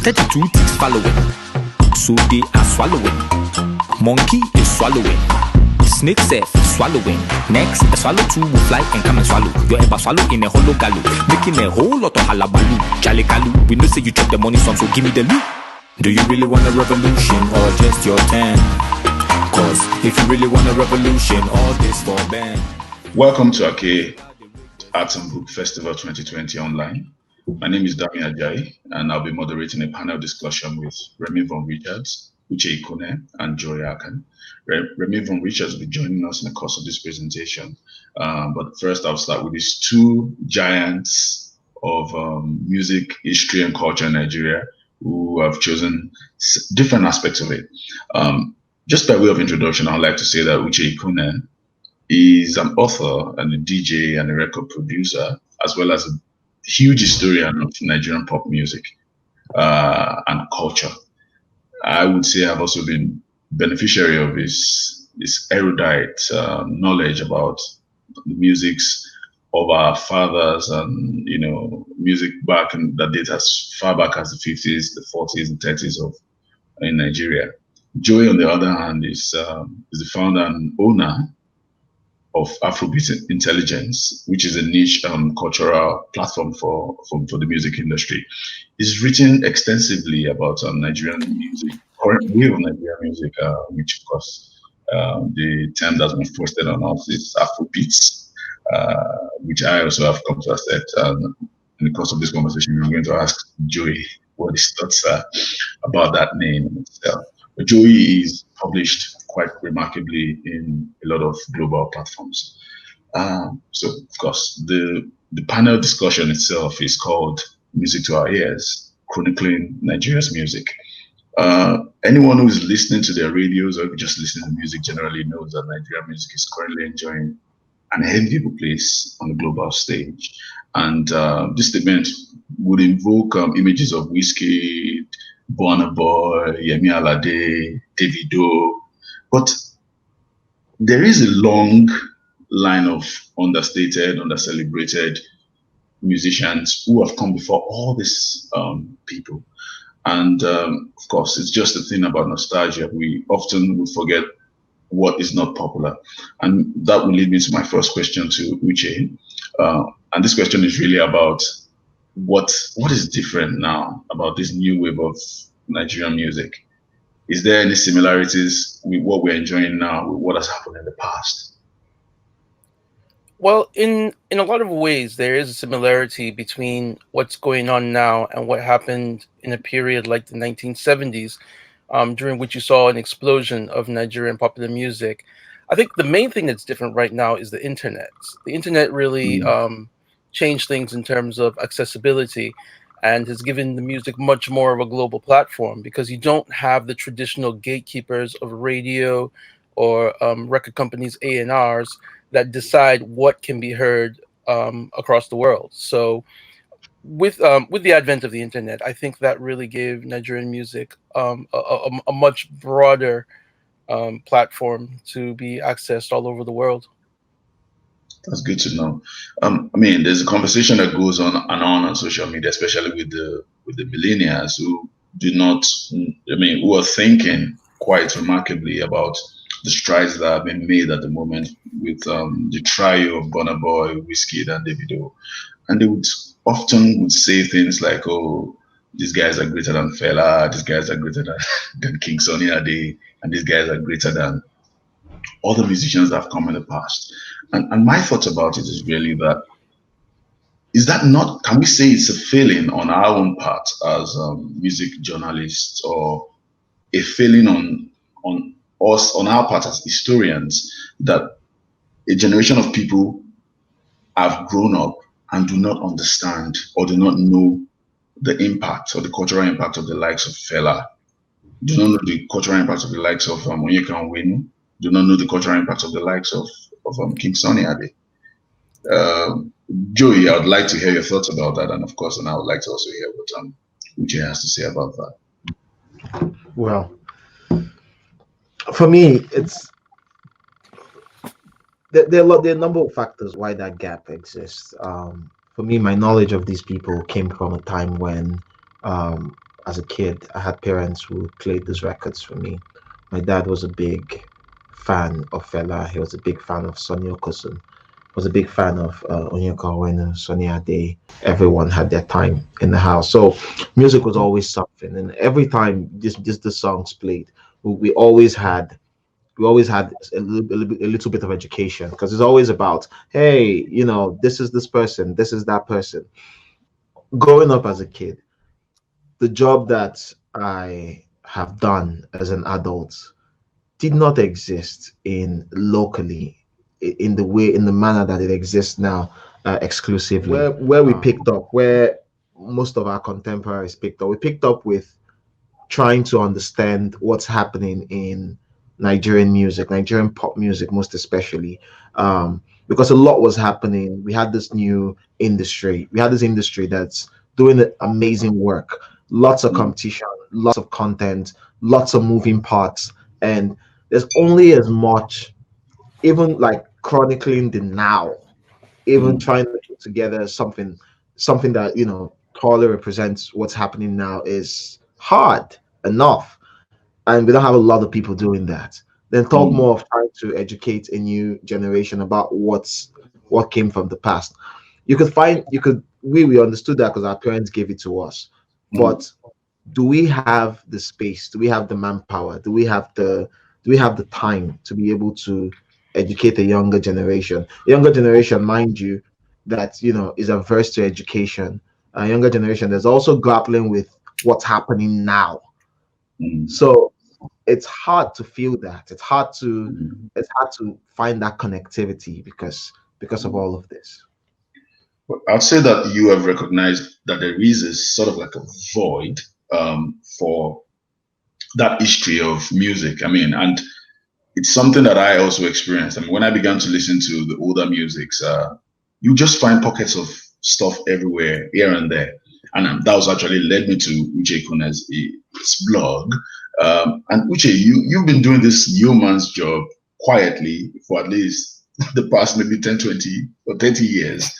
32 ticks following, so they are swallowing. Monkey is swallowing. Snake self swallowing. Next, a swallow two will fly and come and swallow. You're ever swallow in a hollow gallow, making a whole lot of halabaloo. Jale kalu, we know say you chop the money some, so give me the loot. Do you really want a revolution or just your turn? Cause if you really want a revolution, all this for Ben. Welcome to Ake Arts and Book Festival 2020 online. My name is Dami Ajayi, and I'll be moderating a panel discussion with Remi Vaughan-Richards, Uche, Ikonne, and Akan. Remi Vaughan-Richards will be joining us in the course of this presentation. But first, I'll start with these two giants of music, history, and culture in Nigeria who have chosen different aspects of it. Just by way of introduction, I'd like to say that Uche Ikonne is an author and a DJ and a record producer, as well as a huge historian of Nigerian pop music and culture. I would say I've also been beneficiary of his erudite knowledge about the musics of our fathers and, you know, music back in that date as far back as the 50s, the 40s, and 30s of in Nigeria. Joey, on the other hand, is the founder and owner of Afrobeat Intelligence, which is a niche cultural platform for the music industry. He's written extensively about Nigerian music, current wave of Nigerian music, which of course the term that's been foisted on us is Afrobeats, which I also have come to accept. And in the course of this conversation, I'm going to ask Joey what his thoughts are about that name in itself. But Joey is published quite remarkably in a lot of global platforms. So, of course, the panel discussion itself is called Music to Our Ears, Chronicling Nigeria's Music. Anyone who is listening to their radios or just listening to music generally knows that Nigerian music is currently enjoying an enviable place on the global stage. And this statement would invoke images of Wizkid, Burna, Yemi, Alade, Davido, but there is a long line of understated, under-celebrated musicians who have come before all these people. And of course, it's just a thing about nostalgia. We often would forget what is not popular. And that will lead me to my first question to Uche. And this question is really about what is different now about this new wave of Nigerian music. Is there any similarities with what we're enjoying now with what has happened in the past? Well, in a lot of ways, there is a similarity between what's going on now and what happened in a period like the 1970s, during which you saw an explosion of Nigerian popular music. I think the main thing that's different right now is the internet. The internet really changed things in terms of accessibility and has given the music much more of a global platform, because you don't have the traditional gatekeepers of radio or record companies, A&Rs, that decide what can be heard across the world. So with the advent of the internet, I think that really gave Nigerian music a much broader platform to be accessed all over the world. That's good to know. I mean, there's a conversation that goes on social media, especially with the millennials who do not, who are thinking quite remarkably about the strides that have been made at the moment with the trio of Burna Boy, Wizkid, and Davido. And they would often say things like, "Oh, these guys are greater than Fela, these guys are greater than King Sunny Ade, and these guys are greater than other musicians that have come in the past." And my thoughts about it is really that, is that not, can we say it's a failing on our own part as music journalists, or a failing on us, on our part as historians, that a generation of people have grown up and do not understand or do not know the impact or the cultural impact of the likes of Fela, do not know the cultural impact of the likes of Onyeka Onwenu, do not know the cultural impact of the likes of King Sunny Ade. Joey, I would like to hear your thoughts about that, and of course, and I would like to also hear what Uche has to say about that. Well, for me, it's there are a number of factors why that gap exists. For me, my knowledge of these people came from a time when as a kid, I had parents who played these records for me. My dad was a big fan of Fela. He was a big fan of Sonny Okosun. Was a big fan of Onyeka Onwenu, Sonny Ade. Everyone had their time in the house, so music was always something. And every time just the songs played, we always had a little bit of education, because it's always about, hey, this is this person, this is that person. Growing up as a kid, the job that I have done as an adult did not exist in locally, in the way, in the manner that it exists now, exclusively. Where we picked up, where most of our contemporaries picked up, we picked up with trying to understand what's happening in Nigerian music, Nigerian pop music, most especially, because a lot was happening. We had this new industry. We had this industry that's doing amazing work. Lots of competition, lots of content, lots of moving parts, and there's only as much. Even like chronicling the now, even trying to put together something that totally represents what's happening now is hard enough, and we don't have a lot of people doing that. Then talk more of trying to educate a new generation about what came from the past. We understood that because our parents gave it to us, but do we have the space? Do we have the manpower? Do we have the time to be able to educate the younger generation? The younger generation, mind you, that is averse to education. A younger generation that's also grappling with what's happening now. So it's hard to feel that. It's hard to find that connectivity because of all of this. Well, I'd say that you have recognized that there is a sort of like a void for that history of music. I mean, and it's something that I also experienced. I mean, when I began to listen to the older musics, you just find pockets of stuff everywhere, here and there. And that was actually led me to Uche Ikonne's blog. And Uche, you've been doing this yeoman's job quietly for at least the past maybe 10, 20 or 30 years.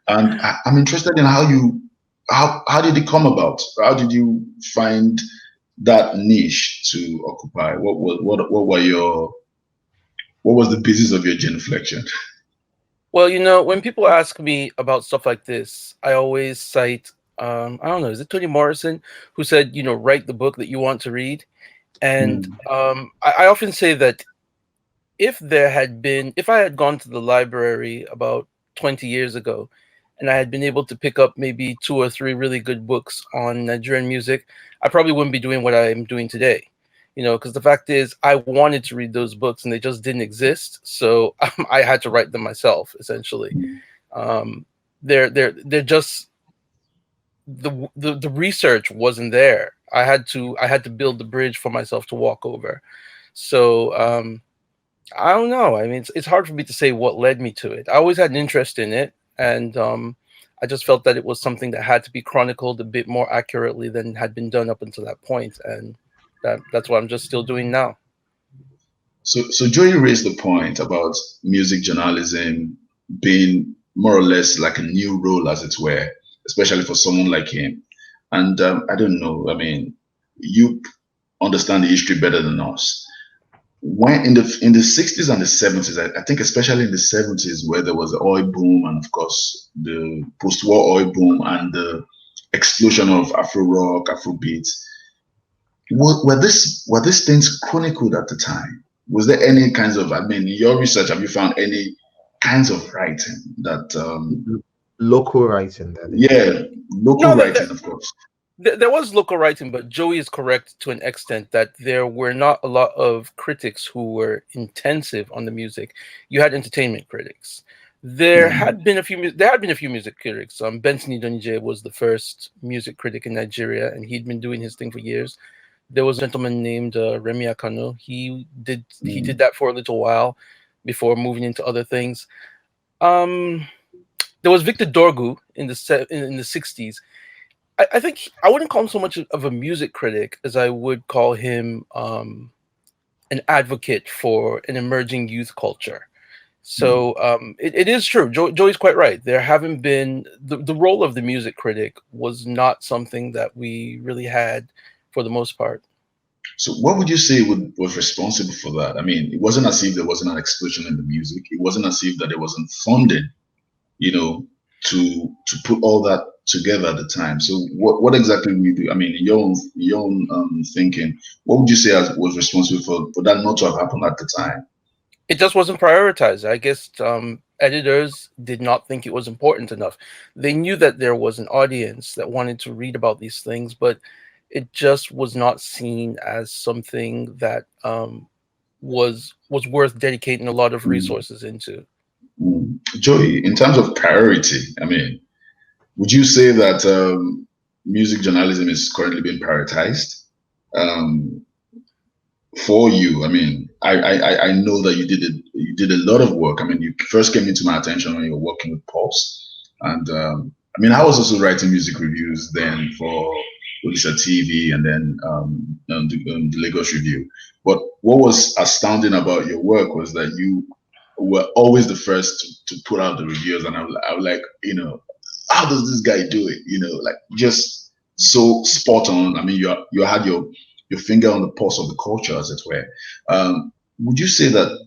And I'm interested in how did it come about? How did you find that niche to occupy? What was the basis of your genuflection? Well, when people ask me about stuff like this, I always cite, I don't know, is it Toni Morrison who said, write the book that you want to read? And I often say that if I had gone to the library about 20 years ago and I had been able to pick up maybe 2 or 3 really good books on Nigerian music, I probably wouldn't be doing what I'm doing today. Because the fact is, I wanted to read those books and they just didn't exist, so I had to write them myself. Essentially, they're just the research wasn't there. I had to build the bridge for myself to walk over. So I don't know. I mean, it's hard for me to say what led me to it. I always had an interest in it, and I just felt that it was something that had to be chronicled a bit more accurately than had been done up until that point, and that's what I'm just still doing now. So Joey raised the point about music journalism being more or less like a new role, as it were, especially for someone like him. And I don't know. I mean, you understand the history better than us. When in the 60s and the 70s, I think especially in the 70s, where there was the oil boom and of course the post-war oil boom and the explosion of Afro rock, Afro beats. Were these things chronicled at the time? Was there any kinds of, I mean, in your research, have you found any kinds of writing that Local writing, that is. yeah, local writing, of course. There was local writing, but Joey is correct to an extent that there were not a lot of critics who were intensive on the music. You had entertainment critics. There had been a few music critics. Benson Idonije was the first music critic in Nigeria, and he'd been doing his thing for years. There was a gentleman named Remi Vaughan-Richards. He did that for a little while before moving into other things. There was Victor Dorgu in the 60s. I think I wouldn't call him so much of a music critic as I would call him an advocate for an emerging youth culture. So it is true. Joey's quite right. There haven't been the role of the music critic was not something that we really had for the most part. So what would you say was responsible for that? I mean, it wasn't as if there wasn't an explosion in the music. It wasn't as if that there wasn't funding, you know, to put all that together at the time. So what exactly we do? I mean, in your own thinking, what would you say was responsible for that not to have happened at the time? It just wasn't prioritized. I guess editors did not think it was important enough. They knew that there was an audience that wanted to read about these things, but it just was not seen as something that was worth dedicating a lot of resources into. Joey, in terms of priority, I mean, would you say that music journalism is currently being prioritized for you? I mean, I know that you did a lot of work. I mean, you first came into my attention when you were working with Pulse, and I mean, I was also writing music reviews then for Odisha TV and then the Lagos Review. But what was astounding about your work was that you were always the first to put out the reviews, and I was like, you know, how does this guy do it? You know, like just so spot on. I mean, you had your finger on the pulse of the culture, as it were. Would you say that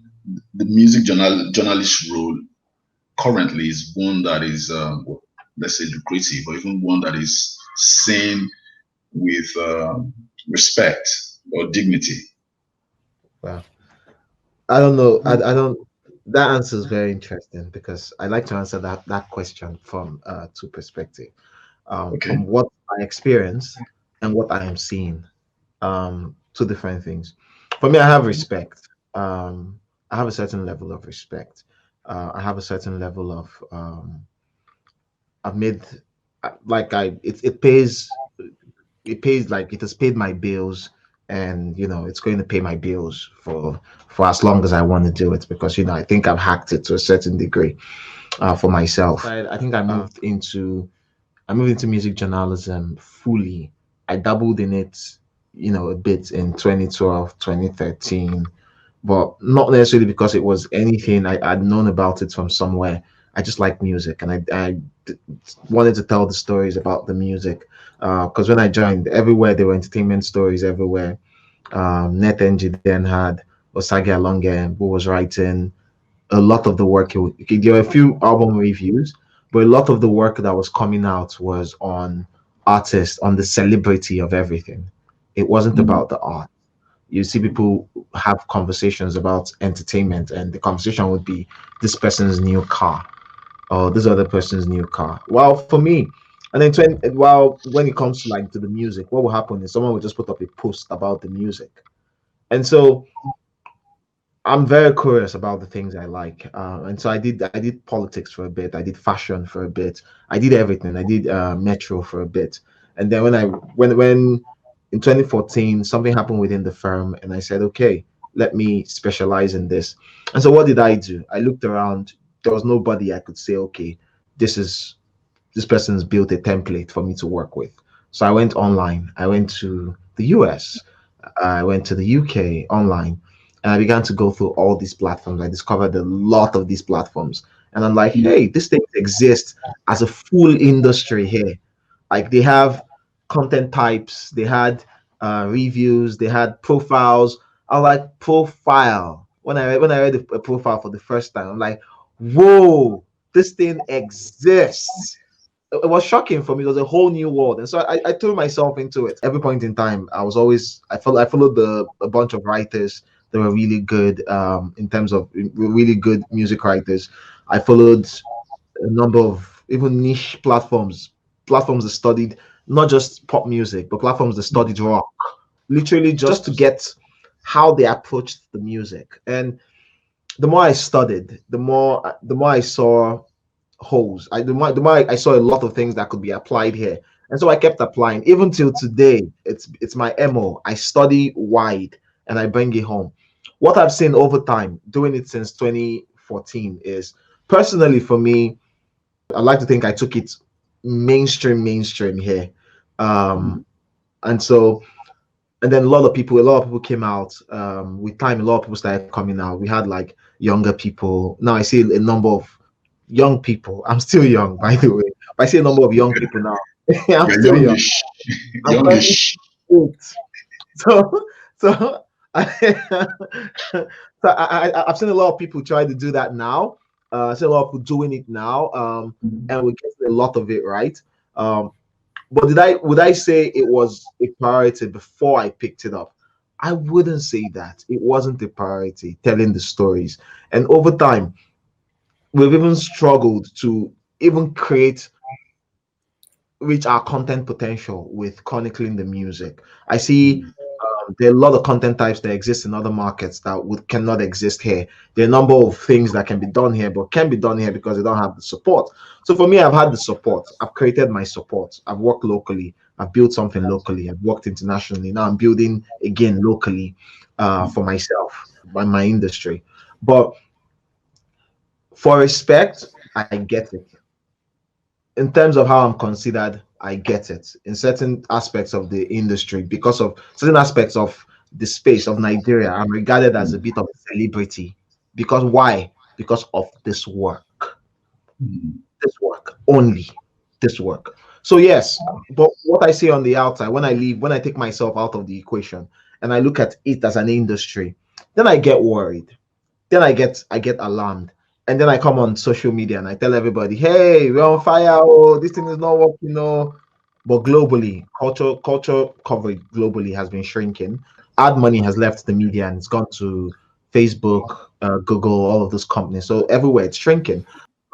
the music journalist role currently is one that is, let's say, lucrative, or even one that is seen with respect or dignity? Wow. I don't know. I don't. That answer is very interesting because I like to answer that question from two perspectives. Okay. From what I experience and what I am seeing. Two different things. For me, I have respect. I have a certain level of respect. I have a certain level of I've made like it pays like it has paid my bills, and you know it's going to pay my bills for as long as I want to do it, because you know I think I've hacked it to a certain degree for myself. I think I moved into music journalism fully. I dabbled in it, you know, a bit in 2012, 2013, but not necessarily because it was anything I'd known about it from somewhere. I just like music, and wanted to tell the stories about the music. Because when I joined, everywhere there were entertainment stories everywhere. NetNG then had Osage Alonge, who was writing a lot of the work. There were a few album reviews, but a lot of the work that was coming out was on artists, on the celebrity of everything. It wasn't about the art. You see people have conversations about entertainment, and the conversation would be this person's new car or this other person's new car. Well, for me, and then when it comes to like to the music, what will happen is someone will just put up a post about the music, and so I'm very curious about the things I like, and so I did politics for a bit. I did fashion for a bit. I did everything. I did metro for a bit, and then when in 2014 something happened within the firm, and I said, okay, let me specialize in this. And so what did I do? I looked around. There was nobody I could say, okay, this person's built a template for me to work with. So I went online. I went to the US. I went to the UK online, and I began to go through all these platforms. I discovered a lot of these platforms, and I'm like, hey, this thing exists as a full industry here. Like they have content types, they had reviews, they had profiles. I was like, profile. When I read a profile for the first time, I'm like, whoa, this thing exists. It was shocking for me. It was a whole new world, and so I threw myself into it. Every point in time, I followed a bunch of writers that were really good in terms of really good music writers. I followed a number of even niche platforms that studied not just pop music, but platforms that studied rock, literally just to get how they approached the music. And the more I studied, the more I saw holes. The more I saw a lot of things that could be applied here, and so I kept applying. Even till today, it's my mo. I study wide and I bring it home. What I've seen over time, doing it since 2014, is personally for me, I like to think I took it mainstream here, and so and then a lot of people came out with time. A lot of people started coming out. We had like younger people. Now I see a number of young people. I'm still young, by the way. But I see a number of young people now. I'm You're still young. youngish. I'm currently Youngish. 8. So, so, I, I've seen a lot of people try to do that now. I see a lot of people doing it now, and we're getting a lot of it right. Um, but would I say it was a priority before I picked it up? I wouldn't say that. It wasn't a priority telling the stories. And over time, we've even struggled to even reach our content potential with chronicling the music. I see there are a lot of content types that exist in other markets that cannot exist here. There are a number of things that can be done here, but can be done here because they don't have the support. So for me, I've had the support. I've created my support. I've worked locally. I've built something locally. I've worked internationally. Now I'm building again locally for myself, by my industry. But for respect, I get it. In terms of how I'm considered, I get it. In certain aspects of the industry, because of certain aspects of the space of Nigeria, I'm regarded as a bit of a celebrity. Because why? Because of this work. This work only. This work. So yes, but what I say on the outside, when I leave, when I take myself out of the equation and I look at it as an industry, then I get worried. Then I get alarmed. And then I come on social media and I tell everybody, hey, we're on fire. Oh, this thing is not working. No. But globally, culture coverage globally has been shrinking. Ad money has left the media and it's gone to Facebook, Google, all of those companies. So everywhere it's shrinking.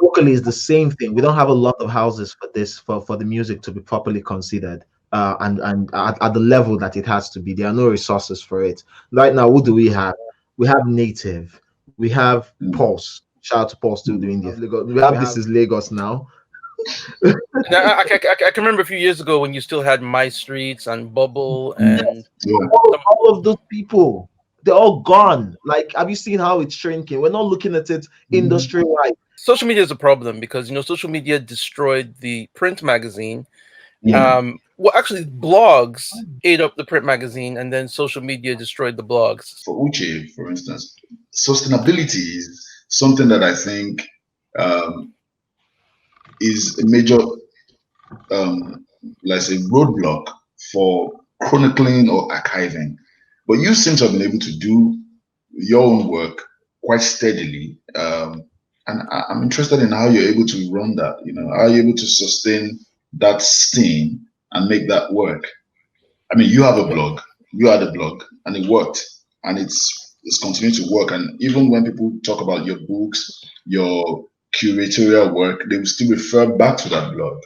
Locally is the same thing. We don't have a lot of houses for this for the music to be properly considered. And at the level that it has to be, there are no resources for it. Right now, what do we have? We have Native, we have Pulse. Shout out to Pulse still doing this. We have This Is Lagos now. Now, I can remember a few years ago when you still had My Streets and Bubble and Yeah. All of those people, they're all gone. Like, have you seen how it's shrinking? We're not looking at it industry wide. social media is a problem because social media destroyed the print magazine. Yeah. Well, actually, blogs ate up the print magazine, and then social media destroyed the blogs. For Uche, for instance, sustainability is something that I think um, is a major, let's say, roadblock for chronicling or archiving. But you seem to have been able to do your own work quite steadily. And I'm interested in how you're able to run that. How you're able to sustain that steam and make that work. I mean, you have a blog, you had a blog, and it worked, and it's continuing to work. And even when people talk about your books, your curatorial work, they will still refer back to that blog.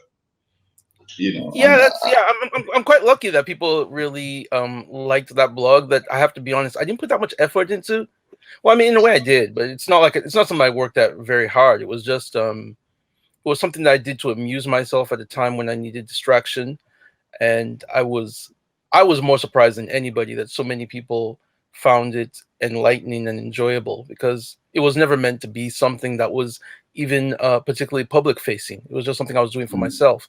Yeah, I'm quite lucky that people really liked that blog. That I have to be honest, I didn't put that much effort into. Well, I mean, in a way, I did, but it's not something I worked at very hard. It was just it was something that I did to amuse myself at a time when I needed distraction, and I was more surprised than anybody that so many people found it enlightening and enjoyable, because it was never meant to be something that was even particularly public facing. It was just something I was doing for myself.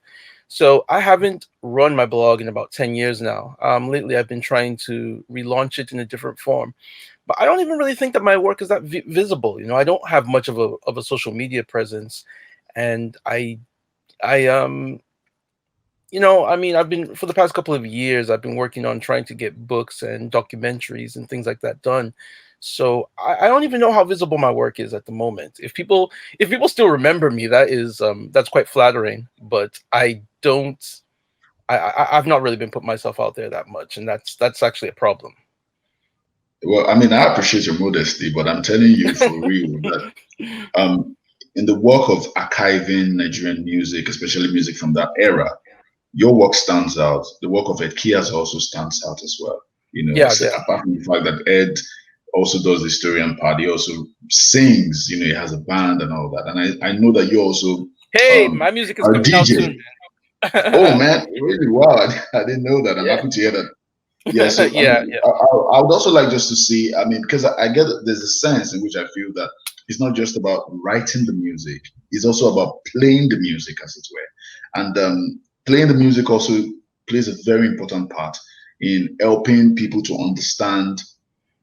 So I haven't run my blog in about 10 years now. Lately, I've been trying to relaunch it in a different form, but I don't even really think that my work is that visible. I don't have much of a social media presence, and I mean, I've been, for the past couple of years, I've been working on trying to get books and documentaries and things like that done. So I don't even know how visible my work is at the moment. If people still remember me, that's quite flattering. But I don't. I've not really been putting myself out there that much, and that's actually a problem. Well, I mean, I appreciate your modesty, but I'm telling you for real that in the work of archiving Nigerian music, especially music from that era, your work stands out. The work of Ed Kias also stands out as well. Yeah, apart from the fact that Ed also does the historian part, he also sings. He has a band and all that. And I know that you also hey, my music is are a coming out DJ. soon. Oh man, really? Wow, I didn't know that. I'm happy to hear that. Yeah, so yeah. I would also like just to see, I mean, because I get that there's a sense in which I feel that it's not just about writing the music, it's also about playing the music, as it were. And playing the music also plays a very important part in helping people to understand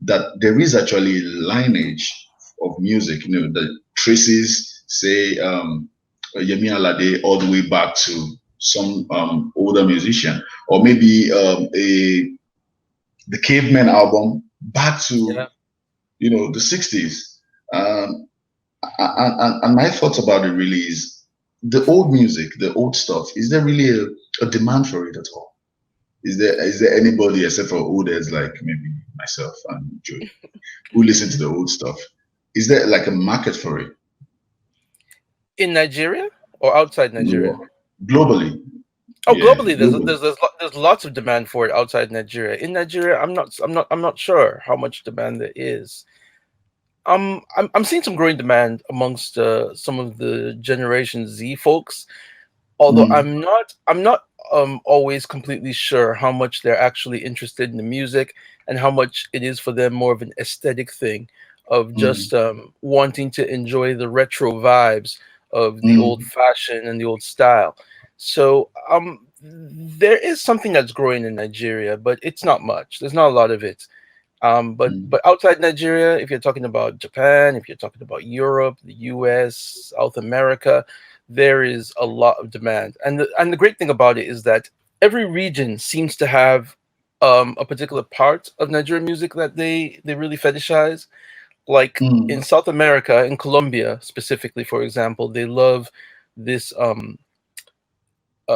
that there is actually lineage of music. You know, that traces, say, Yemi Alade all the way back to some older musician, or maybe the Cavemen album back to Yeah. the 60s. And my thoughts about it really is the old music, the old stuff. Is there really a demand for it at all? Is there anybody except for olders like maybe myself and Joey who listen to the old stuff? Is there like a market for it? In Nigeria or outside Nigeria? No, globally, Oh, yeah, globally, globally. there's lots of demand for it outside Nigeria. In Nigeria, I'm not sure how much demand there is. I'm seeing some growing demand amongst some of the Generation Z folks, although Mm, I'm not always completely sure how much they're actually interested in the music and how much it is for them more of an aesthetic thing of mm, just wanting to enjoy the retro vibes of the old mm, fashion and the old style. So there is something that's growing in Nigeria, but it's not much. There's not a lot of it. But mm, outside Nigeria, if you're talking about Japan, if you're talking about Europe, the US, South America, there is a lot of demand. And the great thing about it is that every region seems to have a particular part of Nigerian music that they really fetishize. Like in mm. South America, in Colombia specifically, for example, they love this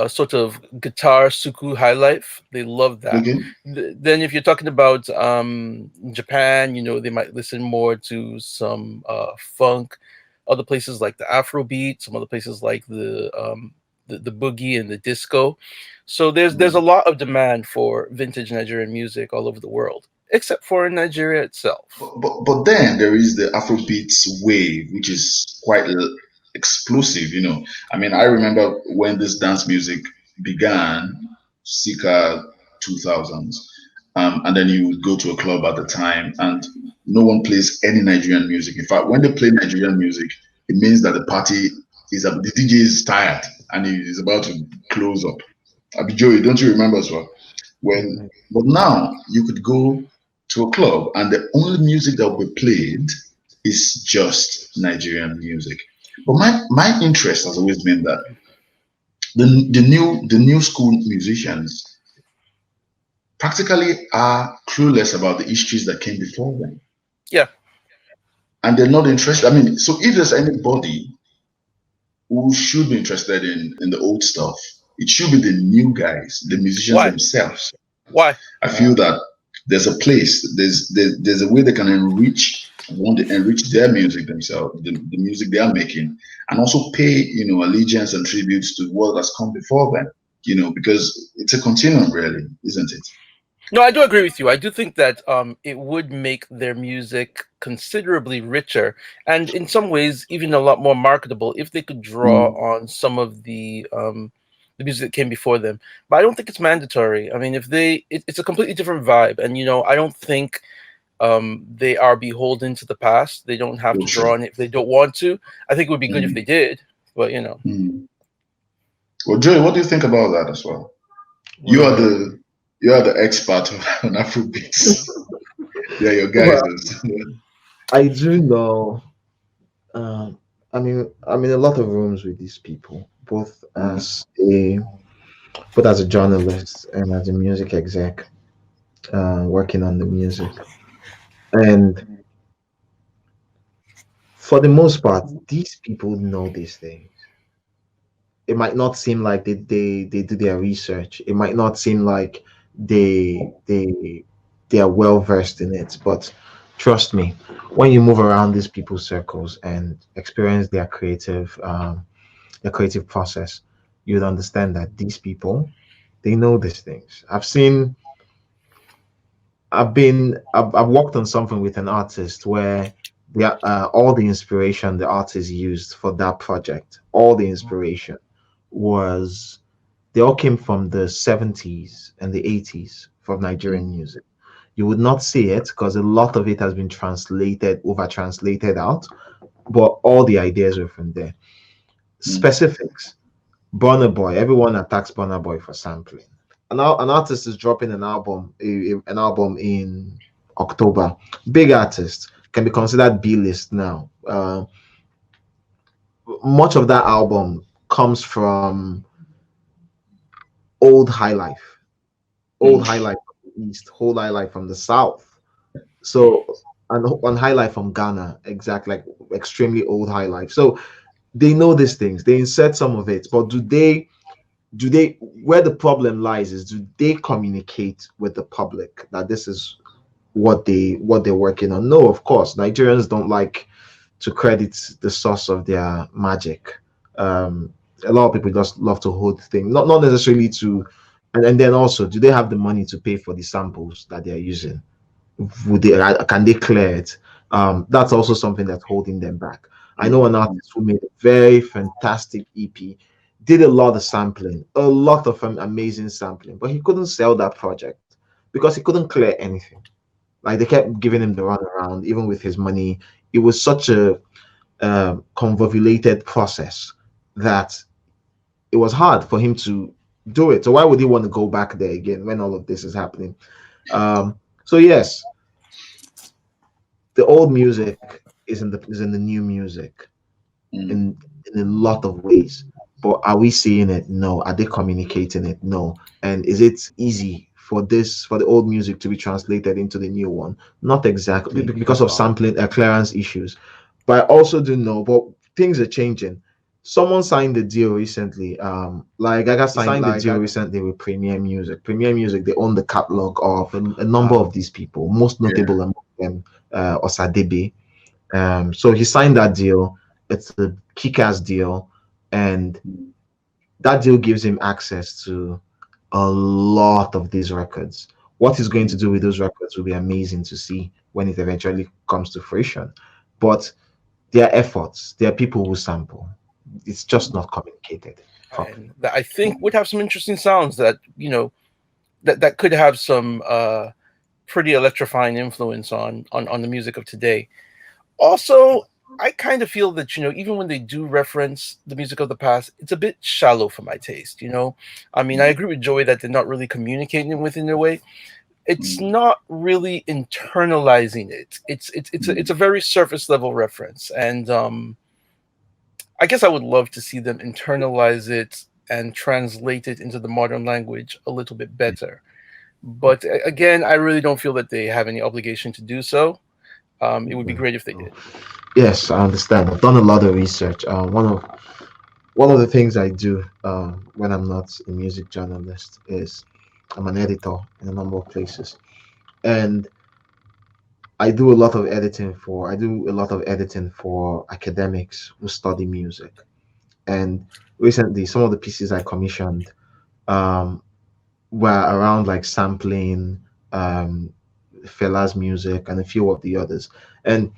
sort of guitar suku high life. They love that. Okay. Then, if you're talking about Japan, they might listen more to some funk. Other places like the Afrobeat, some other places like the boogie and the disco. So there's a Mm. lot of demand for vintage Nigerian music all over the world, except for in Nigeria itself. But then there is the Afrobeats wave, which is quite explosive. I mean, I remember when this dance music began, circa 2000s, and then you would go to a club at the time, and no one plays any Nigerian music. In fact, when they play Nigerian music, it means that the party the DJ is tired and he is about to close up. Abi Joey, don't you remember as well? But now you could go to a club and the only music that will be played is just Nigerian music. But my interest has always been that the new school musicians practically are clueless about the histories that came before them. Yeah. And they're not interested. I mean, so if there's anybody who should be interested in the old stuff, it should be the new guys, the musicians Why? themselves. Why? I feel that there's a place, there's a way they can want to enrich their music themselves, the music they are making, and also pay, allegiance and tributes to what has come before them, because it's a continuum, really, isn't it? No, I do agree with you. I do think that it would make their music considerably richer and in some ways even a lot more marketable if they could draw Mm, on some of the music that came before them. But I don't think it's mandatory. I mean, it's a completely different vibe, and I don't think they are beholden to the past. They don't have so to draw true. on it if they don't want to. I think it would be good if Mm, they did, but mm. Well, Joey, what do you think about that as well? What You are about? the you are the expert on Afrobeats. Yeah, your guys. Well, I do know. I'm in a lot of rooms with these people, Mm, both as a journalist and as a music exec, working on the music. And for the most part, these people know these things. It might not seem like they do their research. It might not seem like they are well versed in it. But trust me, when you move around these people's circles and experience their creative process, you'd understand that these people, they know these things. I've worked on something with an artist where all the inspiration the artist used for that project, all the inspiration was they all came from the 70s and the 80s from Nigerian mm, music. You would not see it because a lot of it has been over translated out, but all the ideas were from there. mm, Specifics. Burna Boy. Everyone attacks Burna Boy for sampling. An artist is dropping an album in October. Big artist. can be considered B-list now. Much of that album comes from old high life, old high life from the east, old high life from the south. So and on high life from Ghana, exactly, like extremely old high life. So they know these things. They insert some of it, but do they where the problem lies is, do they communicate with the public that this is what they're working on? No, of course. Nigerians don't like to credit the source of their magic. Um, a lot of people just love to hold things, not necessarily to, and then also, do they have the money to pay for the samples that they're using? Would they, can they clear it? That's also something that's holding them back. I know an artist who made a very fantastic EP, did a lot of sampling, a lot of amazing sampling, but he couldn't sell that project because he couldn't clear anything. Like, they kept giving him the runaround, even with his money. It was such a convolvulated process that it was hard for him to do it. So why would he want to go back there again when all of this is happening? So yes, the old music is in the new music in a lot of ways. But are we seeing it? No. Are they communicating it? No. And is it easy for the old music to be translated into the new one? Not exactly, because of sampling clearance issues. But I also do know, but things are changing. Someone signed a deal recently. Like Gaga signed a deal recently with Premier Music. Premier Music, they own the catalog of a number of these people, most notable among them, Osadebe. So he signed that deal. It's a kick-ass deal, and that deal gives him access to a lot of these records. What he's going to do with those records will be amazing to see when it eventually comes to fruition. But there are efforts, there are people who sample. It's just not communicated properly. And that I think would have some interesting sounds that that could have some pretty electrifying influence on the music of today. Also, I kind of feel that even when they do reference the music of the past, it's a bit shallow for my taste. I mean, I agree with Joey that they're not really communicating with it in a way. It's not really internalizing it. It's a very surface level reference, and I guess I would love to see them internalize it and translate it into the modern language a little bit better. But again, I really don't feel that they have any obligation to do so. It would be great if they did. Yes, I understand. I've done a lot of research. One of the things I do when I'm not a music journalist is I'm an editor in a number of places, and I do a lot of editing for academics who study music. And recently, some of the pieces I commissioned um, were around like sampling Fela's music and a few of the others. And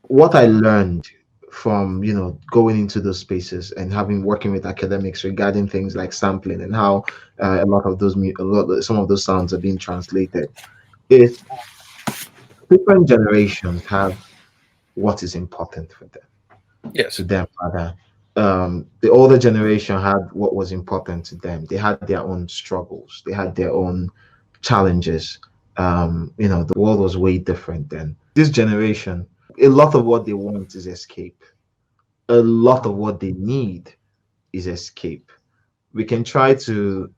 what I learned from going into those spaces and having working with academics regarding things like sampling and how a lot of some of those sounds are being translated is different generations have what is important for them, Yes. to them rather. The older generation had what was important to them. They had their own struggles, they had their own challenges. The world was way different then. This generation, a lot of what they want is escape. A lot of what they need is escape. We can try to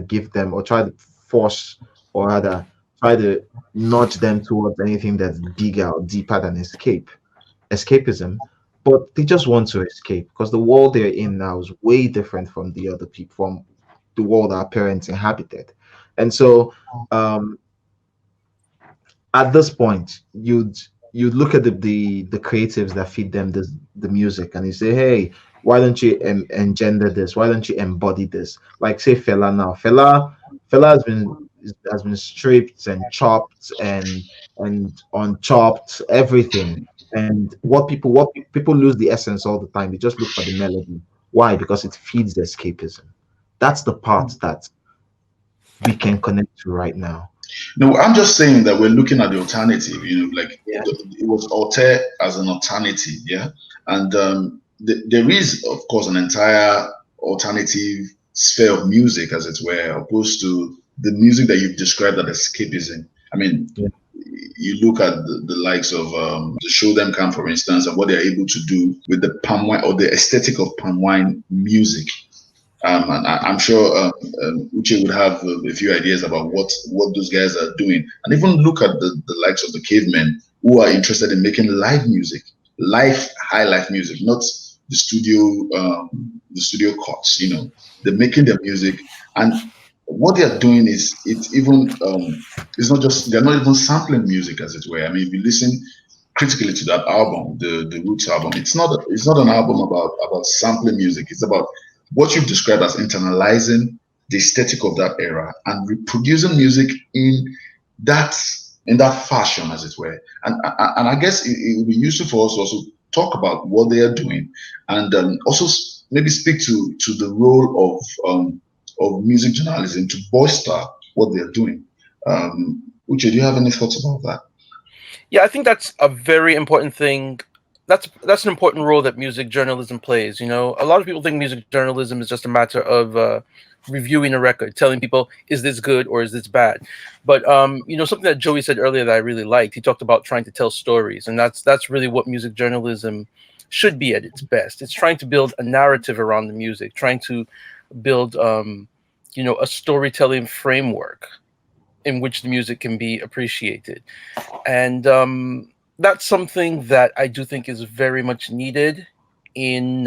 give them, or try to force, or rather try to nudge them towards anything that's bigger or deeper than escapism. But they just want to escape because the world they're in now is way different from the other people, from the world our parents inhabited. And so um at this point, you'd look at the creatives that feed them the music, and you say, hey, why don't you engender this? Why don't you embody this? Like, say, Fela now. Fela has been stripped and chopped and unchopped, everything. And what people lose the essence all the time. They just look for the melody. Why? Because it feeds the escapism. That's the part that we can connect to right now. No, I'm just saying that we're looking at the alternative. Like Yeah. it was Alter as an alternative, yeah. And there is, of course, an entire alternative sphere of music, as it were, opposed to the music that you've described as escapism. I mean, Yeah. you look at the likes of the Show Them Camp, for instance, and what they're able to do with the palm wine or the aesthetic of palm wine music. And I'm sure Uche would have a few ideas about what those guys are doing. And even look at the likes of the cavemen who are interested in making live music, high life music, not the studio cuts. They're making their music, and what they are doing is it's not just, they're not even sampling music, as it were. I mean, if you listen critically to that album, the Roots album, it's not an album about sampling music. It's about what you've described as internalizing the aesthetic of that era and reproducing music in that fashion, as it were. And I guess it would be useful for us to also talk about what they are doing, and also maybe speak to the role of music journalism to bolster what they're doing. Uche, do you have any thoughts about that? Yeah, I think that's a very important thing. That's an important role that music journalism plays. A lot of people think music journalism is just a matter of reviewing a record, telling people, is this good or is this bad? But something that Joey said earlier that I really liked, he talked about trying to tell stories, and that's really what music journalism should be at its best. It's trying to build a narrative around the music, trying to build a storytelling framework in which the music can be appreciated. And that's something that I do think is very much needed in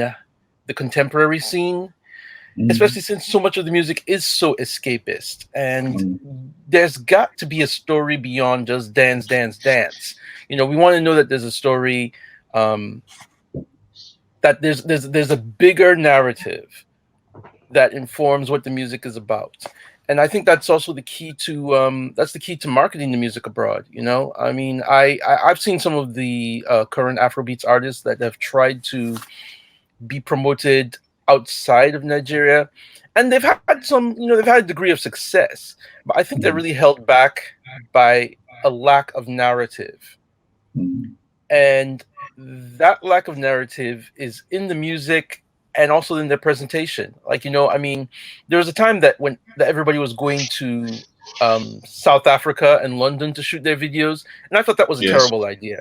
the contemporary scene, especially since so much of the music is so escapist. And there's got to be a story beyond just dance, dance, dance. We want to know that there's a story, that there's a bigger narrative that informs what the music is about. And I think that's also the key to marketing the music abroad. I mean, I've seen some of the current Afrobeats artists that have tried to be promoted outside of Nigeria, and they've had a degree of success, but I think they're really held back by a lack of narrative. And that lack of narrative is in the music and also in their presentation. I mean, there was a time that everybody was going to South Africa and London to shoot their videos, and I thought that was a terrible idea.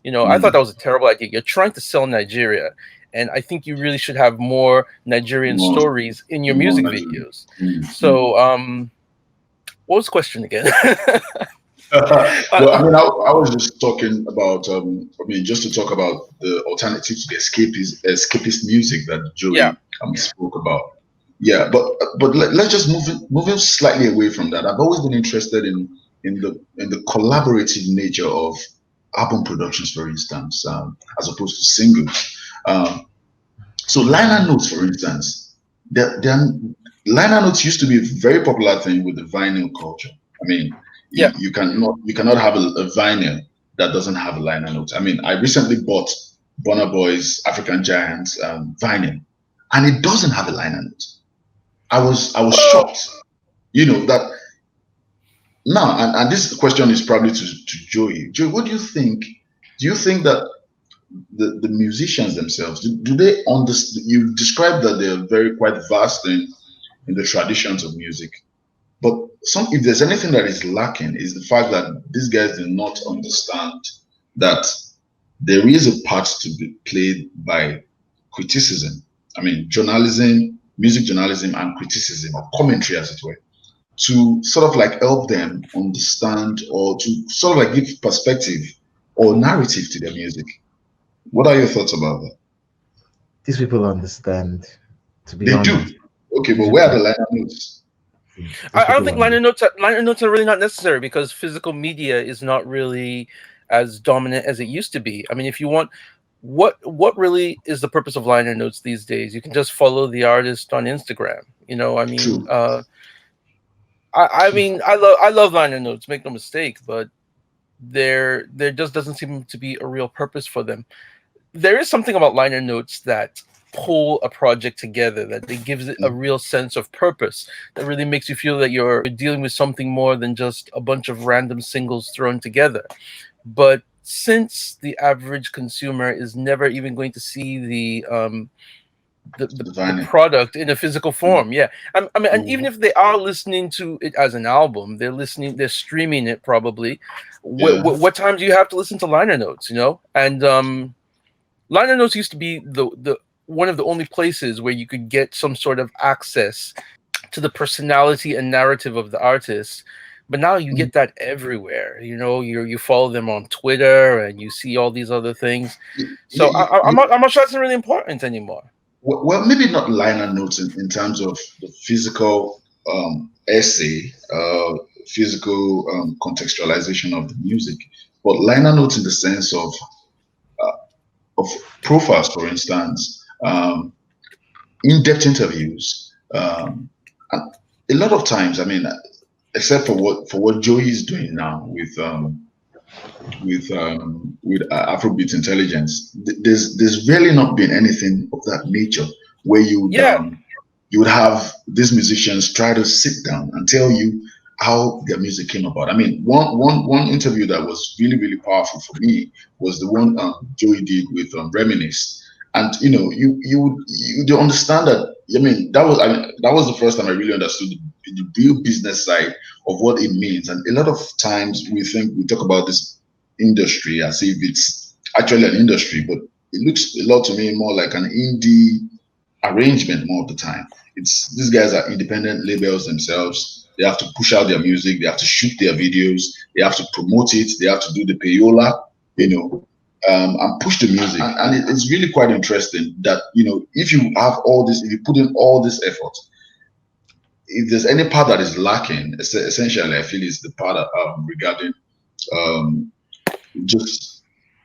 I thought that was a terrible idea. You're trying to sell Nigeria, and I think you really should have more Nigerian stories in your music videos. So, what was the question again? Well, I mean, I was just talking about, just to talk about the alternative to the escapist music that Joey spoke about. Yeah, but let's just move in slightly away from that. I've always been interested in the collaborative nature of album productions, for instance, as opposed to singles. So liner notes, for instance, liner notes used to be a very popular thing with the vinyl culture. I mean, you cannot have a vinyl that doesn't have a liner note. I mean, I recently bought Burna Boy's African Giants vinyl, and it doesn't have a liner note. I was shocked. That now, and this question is probably to Joey. Joey, what do you think? Do you think that the musicians themselves, do they understand? You described that they're quite vast in the traditions of music. But if there's anything that is lacking, is the fact that these guys do not understand that there is a part to be played by criticism. I mean, journalism, music journalism, and criticism, or commentary, as it were, to sort of like help them understand, or to sort of like give perspective or narrative to their music. What are your thoughts about that? These people understand, to be they honest. do. Okay, but where are the liner notes? I don't think liner notes are really not necessary, because physical media is not really as dominant as it used to be. I mean, if you want, what really is the purpose of liner notes these days? You can just follow the artist on Instagram. I mean, I love liner notes, make no mistake, but there just doesn't seem to be a real purpose for them. There is something about liner notes that pull a project together, that it gives it a real sense of purpose, that really makes you feel that you're dealing with something more than just a bunch of random singles thrown together. But since the average consumer is never even going to see the product in a physical form. Yeah, I mean, and even if they are listening to it as an album, they're streaming it probably. What time do you have to listen to liner notes? You know, and liner notes used to be the one of the only places where you could get some sort of access to the personality and narrative of the artist. But now you get that everywhere. You know, you follow them on Twitter and you see all these other things. So I'm not sure that's really important anymore. Well, maybe not liner notes in terms of the physical essay, physical contextualization of the music, but liner notes in the sense of profiles, for instance, in-depth interviews, and a lot of times, I mean, except for what Joey is doing now with Afrobeat Intelligence, there's really not been anything of that nature where you would have these musicians try to sit down and tell you how their music came about. I mean, one interview that was really powerful for me was the one Joey did with Reminisce, and you know you understand that. I mean, that was the first time I really understood the real business side of what it means. And a lot of times we talk about this industry as if it's actually an industry, but it looks a lot to me more like an indie arrangement more of the time. It's these guys are independent labels themselves. They have to push out their music, they have to shoot their videos, they have to promote it, they have to do the payola, you know, and push the music. And it's really quite interesting that, you know, if you have all this, if you put in all this effort, if there's any part that is lacking, essentially, I feel it's the part regarding just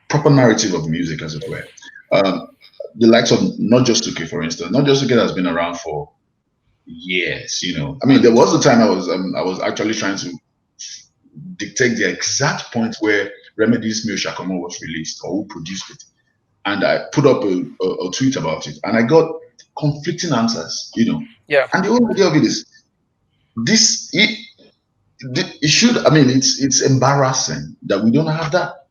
proper narrative of music, as it were. The likes of Not Just Uche, for instance. Not Just Uche has been around for years, you know. I mean, there was a time I was actually trying to dictate the exact point where Remedy's Mio Shakomo was released, or who produced it. And I put up a tweet about it, and I got conflicting answers, you know. Yeah. And the whole idea of it is, it should, I mean, it's embarrassing that we don't have that.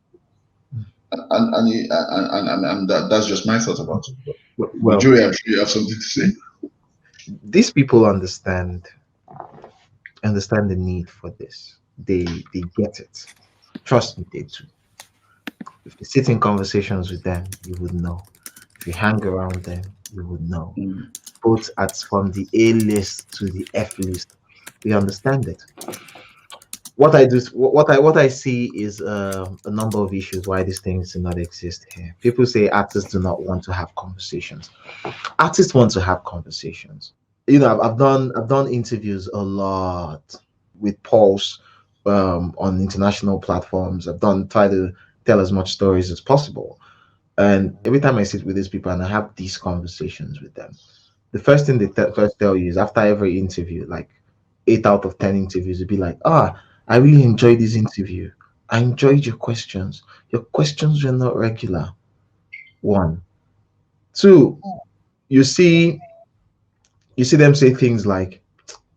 And that's just my thoughts about it. But Joey, I'm sure you have something to say. These people understand the need for this. They get it. Trust me, they do. If you sit in conversations with them, you would know. If you hang around them, you would know. Both from the A list to the F list, they understand it. What I see is a number of issues why these things do not exist here. People say artists do not want to have conversations. Artists want to have conversations. You know, I've done interviews a lot with Pulse on international platforms. I've tried to tell as much stories as possible. And every time I sit with these people and I have these conversations with them, the first thing they first tell you is after every interview, like 8 out of 10 interviews, it'd be like, I really enjoyed this interview. I enjoyed your questions. Your questions were not regular. 1. 2, you see them say things like,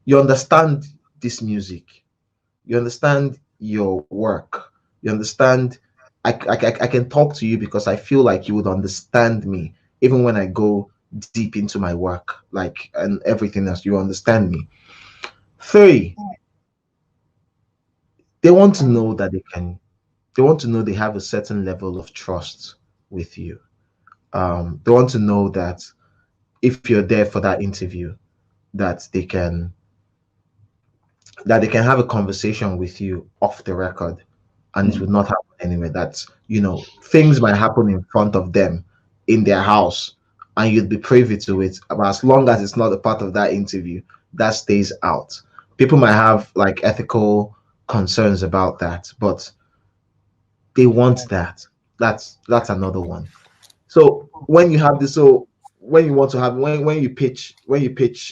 you understand this music. You understand your work. You understand, I can talk to you because I feel like you would understand me, even when I go deep into my work, like, and everything else, you understand me. 3, they want to know that they have a certain level of trust with you. They want to know that if you're there for that interview, that they can have a conversation with you off the record, and it would not happen anywhere. That, you know, things might happen in front of them in their house and you'd be privy to it, but as long as it's not a part of that interview, that stays out. People might have like ethical concerns about that, but they want that. That's another one. So when you have this, so when you want to have when you pitch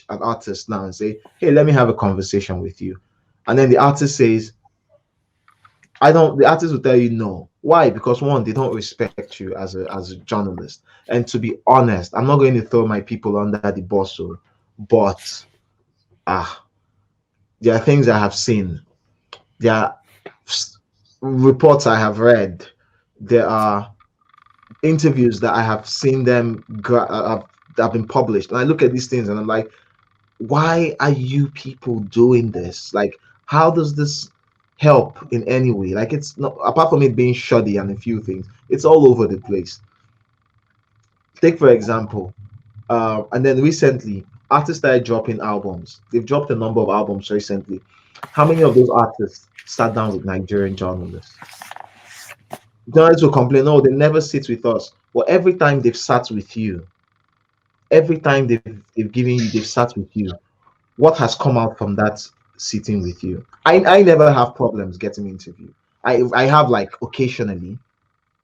an artist now and say, hey, let me have a conversation with you, and then the artist says, the artist will tell you no. Why? Because 1, they don't respect you as a journalist. And to be honest, I'm not going to throw my people under the bus, but there are things I have seen. There are reports I have read. There are interviews that I have seen them that have been published, and I look at these things and I'm like, why are you people doing this? Like, how does this help in any way? Like, it's not, apart from it being shoddy and a few things, it's all over the place. Take for example, and then recently, artists started dropping albums. They've dropped a number of albums recently. How many of those artists sat down with Nigerian journalists? Journalists will complain, oh, they never sit with us. Well, every time they've sat with you, every time they've given you, they've sat with you. What has come out from that sitting with you? I never have problems getting interviewed. I have like occasionally,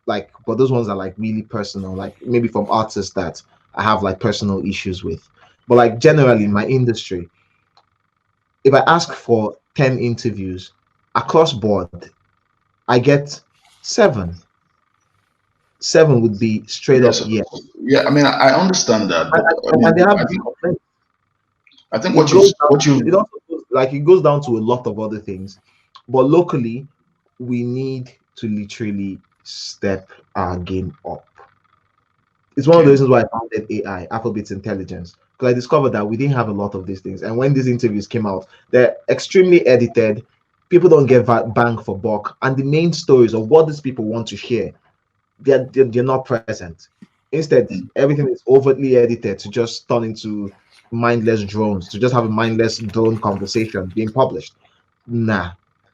like, but those ones are like really personal, like maybe from artists that I have like personal issues with. But like generally in my industry, if I ask for 10 interviews across board, I get seven. Seven would be straight up Yes. yes. Yeah, I mean, I understand that, but I And they mean, have I this think complaint. what It you goes down, what it you also goes, like it goes down to a lot of other things. But locally, we need to literally step our game up. It's one of the okay. reasons why I founded AI, Alphabet's Intelligence, because I discovered that we didn't have a lot of these things. And when these interviews came out, they're extremely edited. People don't get bang for buck. And the main stories of what these people want to share, they're not present. Instead, Mm. everything is overtly edited to just turn into mindless drones, to just have a mindless drone conversation being published. Nah.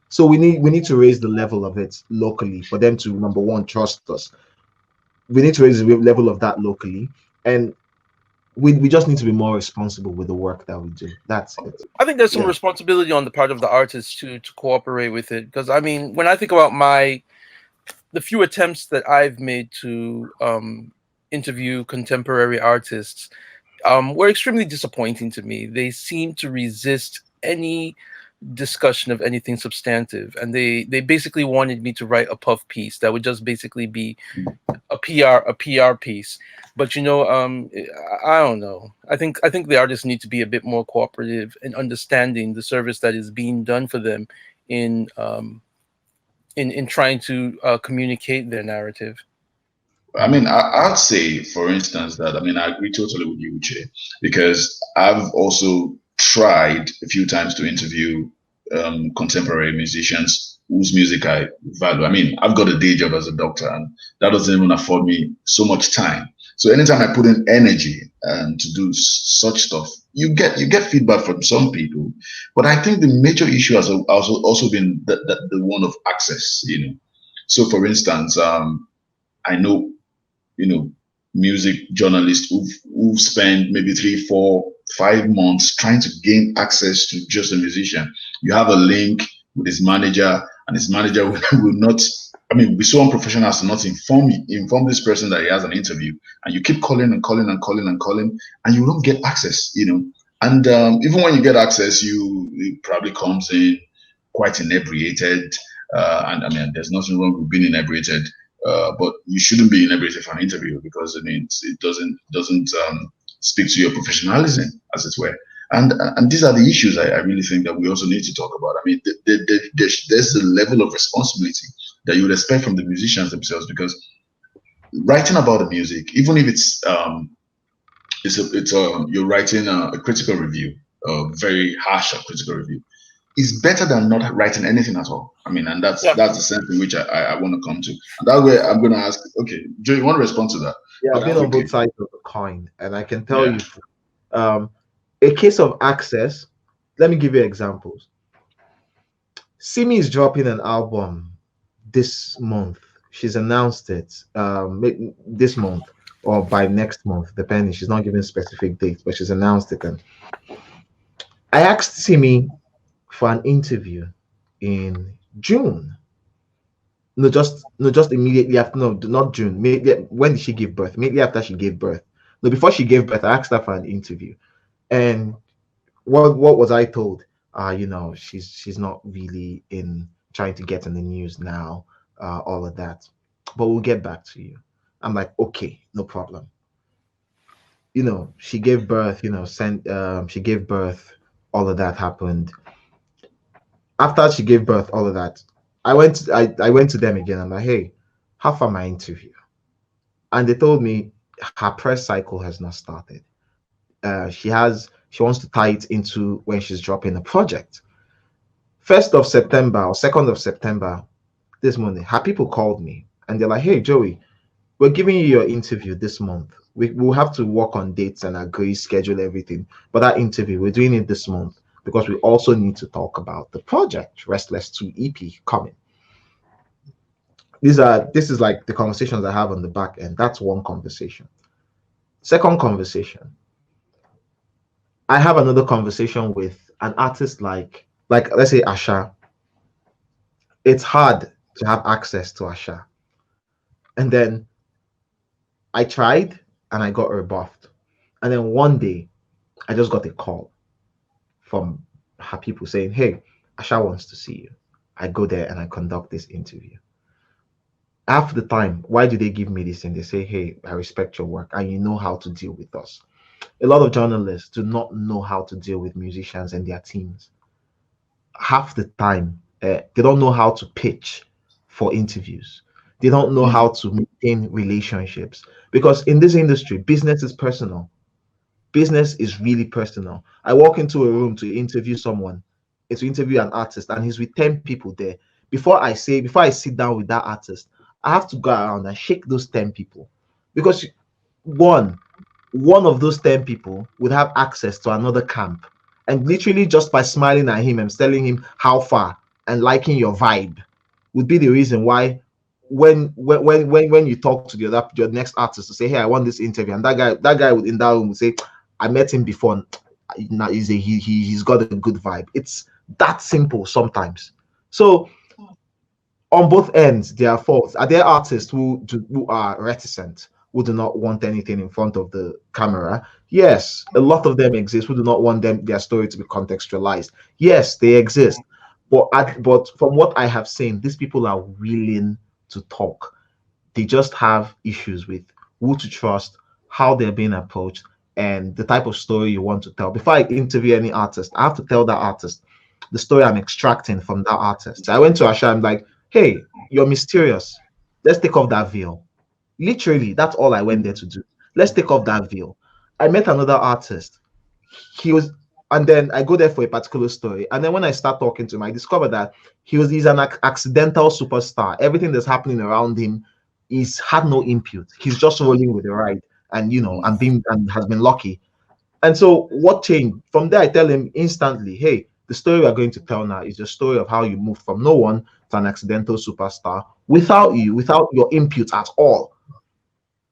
So we need to raise the level of it locally for them to number one trust us. We need to raise the level of that locally, and we just need to be more responsible with the work that we do. That's it. I think there's some Yeah. responsibility on the part of the artist to cooperate with it, because I mean, when I think about the few attempts that I've made to interview contemporary artists, were extremely disappointing to me. They seem to resist any discussion of anything substantive, and they basically wanted me to write a puff piece that would just basically be a PR piece. But I don't know. I think the artists need to be a bit more cooperative in understanding the service that is being done for them in in trying to communicate their narrative. I mean, I'd say, for instance, that I mean, I agree totally with you, Uche, because I've also tried a few times to interview contemporary musicians whose music I value. I mean, I've got a day job as a doctor, and that doesn't even afford me so much time. So anytime I put in energy to do such stuff, you get feedback from some people. But I think the major issue has also been the one of access. So for instance, I know you know, music journalists who've spent maybe 3, 4, 5 months trying to gain access to just a musician. You have a link with his manager, and his manager will not. I mean, be so unprofessional as to not inform this person that he has an interview, and you keep calling and calling and calling and calling, and you don't get access. And even when you get access, it probably comes in quite inebriated. And I mean, there's nothing wrong with being inebriated, but you shouldn't be inebriated for an interview, because I mean it doesn't speak to your professionalism, as it were. And these are the issues I really think that we also need to talk about. I mean, there's a level of responsibility that you would expect from the musicians themselves, because writing about the music, even if you're writing a critical review, a very harsh critical review, is better than not writing anything at all. I mean, and that's Yeah. the sense in which I want to come to. And that way, I'm going to ask, okay, Joe, you want to respond to that? Yeah, I've been on Quickly. both sides of the coin, and I can tell Yeah. you, a case of access. Let me give you examples. Simi is dropping an album this month. She's announced it this month or by next month, depending. She's not giving specific dates, but she's announced it. And I asked Simi for an interview in June. No, just immediately after. No, not June. When did she give birth? Immediately after she gave birth. No, before she gave birth, I asked her for an interview. And what was I told? She's not really in trying to get in the news now, all of that. But we'll get back to you. I'm like, okay, no problem. She gave birth, she gave birth, all of that happened. After she gave birth, all of that, I went to them again. I'm like, hey, how far my interview? And they told me her press cycle has not started. She wants to tie it into when she's dropping a project. 1st of September or 2nd of September, this morning, her people called me and they're like, "Hey Joey, we're giving you your interview this month. We'll have to work on dates and agree, schedule everything. But that interview, we're doing it this month because we also need to talk about the project, Restless 2 EP coming." This is like the conversations I have on the back end. That's one conversation. Second conversation, I have another conversation with an artist like let's say Asha. It's hard to have access to Asha. And then I tried and I got rebuffed. And then one day I just got a call from her people saying, "Hey, Asha wants to see you." I go there and I conduct this interview. Half the time, why do they give me this? And they say, "Hey, I respect your work and you know how to deal with us." A lot of journalists do not know how to deal with musicians and their teams. Half the time, they don't know how to pitch for interviews. They don't know how to maintain relationships because in this industry, business is personal. Business is really personal. I walk into a room to interview someone, to interview an artist, and he's with 10 people there. Before I sit down with that artist, I have to go around and shake those 10 people because one, one of those 10 people would have access to another camp. And literally just by smiling at him and telling him how far and liking your vibe would be the reason why when you talk to your next artist to say, "Hey, I want this interview," and that guy would in that room would say, "I met him before. Now he's got a good vibe." It's that simple sometimes. So on both ends, there are faults. Are there artists who are reticent, who do not want anything in front of the camera? Yes, a lot of them exist who do not want their story to be contextualized. Yes, they exist. But from what I have seen, these people are willing to talk. They just have issues with who to trust, how they're being approached, and the type of story you want to tell. Before I interview any artist, I have to tell that artist the story I'm extracting from that artist. I went to Asha, I'm like, "Hey, you're mysterious. Let's take off that veil." Literally, that's all I went there to do. Let's take off that veil. I met another artist. He was, and then I go there for a particular story. And then when I start talking to him, I discover that he's an accidental superstar. Everything that's happening around him is had no input. He's just rolling with the ride, and and has been lucky. And so what changed? From there, I tell him instantly, "Hey, the story we're going to tell now is the story of how you moved from no one to an accidental superstar without your input at all.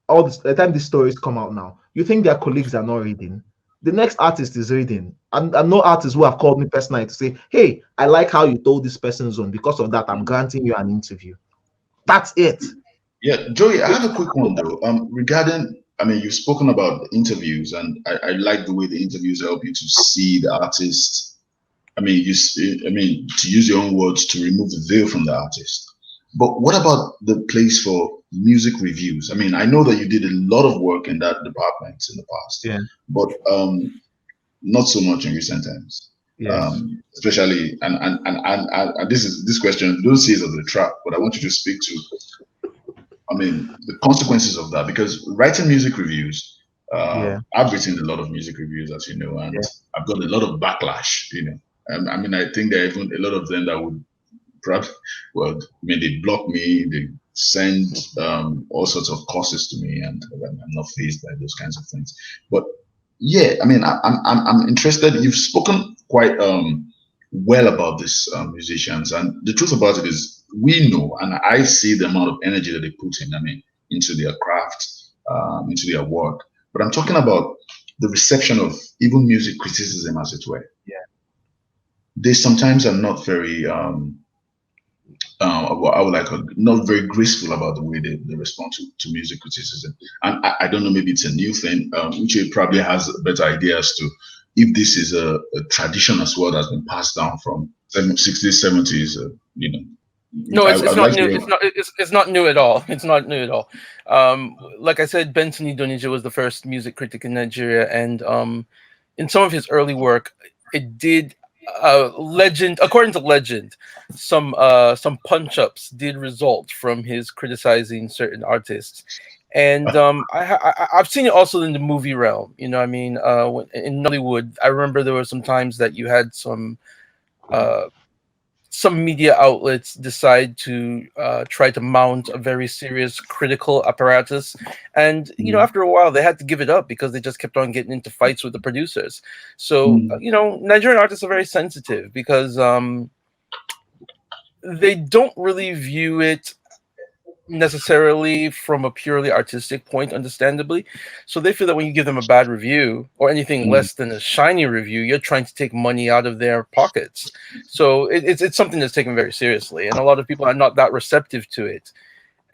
The time these stories come out now, you think their colleagues are not reading. The next artist is reading. And I know artists who have called me personally to say, "Hey, I like how you told this person's own. Because of that, I'm granting you an interview." That's it. Yeah, Joey, I have a quick one though. Regarding, I mean, you've spoken about interviews, and I like the way the interviews help you to see the artist. I mean, I mean, to use your own words, to remove the veil from the artist. But what about the place for music reviews? I mean, I know that you did a lot of work in that department in the past, Yeah. but not so much in recent times. Yes. Especially, and this question, don't see it as a trap, but I want you to speak to, I mean, the consequences of that, because writing music reviews, Yeah. I've written a lot of music reviews, as you know, and Yeah. I've got a lot of backlash, you know. I mean, I think there are even a lot of them that would probably, well, I mean, they block me, they send all sorts of courses to me, and I'm not faced by those kinds of things. But yeah, I mean, I'm interested. You've spoken quite well about these musicians, and the truth about it is, we know, and I see the amount of energy that they put in. I mean, into their craft, into their work. But I'm talking about the reception of even music criticism, as it were. Yeah. They sometimes are not very I would like not very graceful about the way they respond to music criticism. And I don't know, maybe it's a new thing. Uche probably has a better idea as to if this is a tradition as well that's been passed down from 60s, 70s. You know, No, it's I'd not like to new. hear. It's not new at all. It's not new at all. Like I said, Benson Idonije was the first music critic in Nigeria, and in some of his early work, it did legend. According to legend, some punch ups did result from his criticizing certain artists, And I've seen it also in the movie realm. You know, I mean, in Nollywood, I remember there were some times that you had some media outlets decide to try to mount a very serious critical apparatus, and you know, after a while, they had to give it up because they just kept on getting into fights with the producers. So you know, Nigerian artists are very sensitive because they don't really view it necessarily from a purely artistic point, understandably. So they feel that when you give them a bad review or anything less than a shiny review, you're trying to take money out of their pockets. So it's something that's taken very seriously, and a lot of people are not that receptive to it.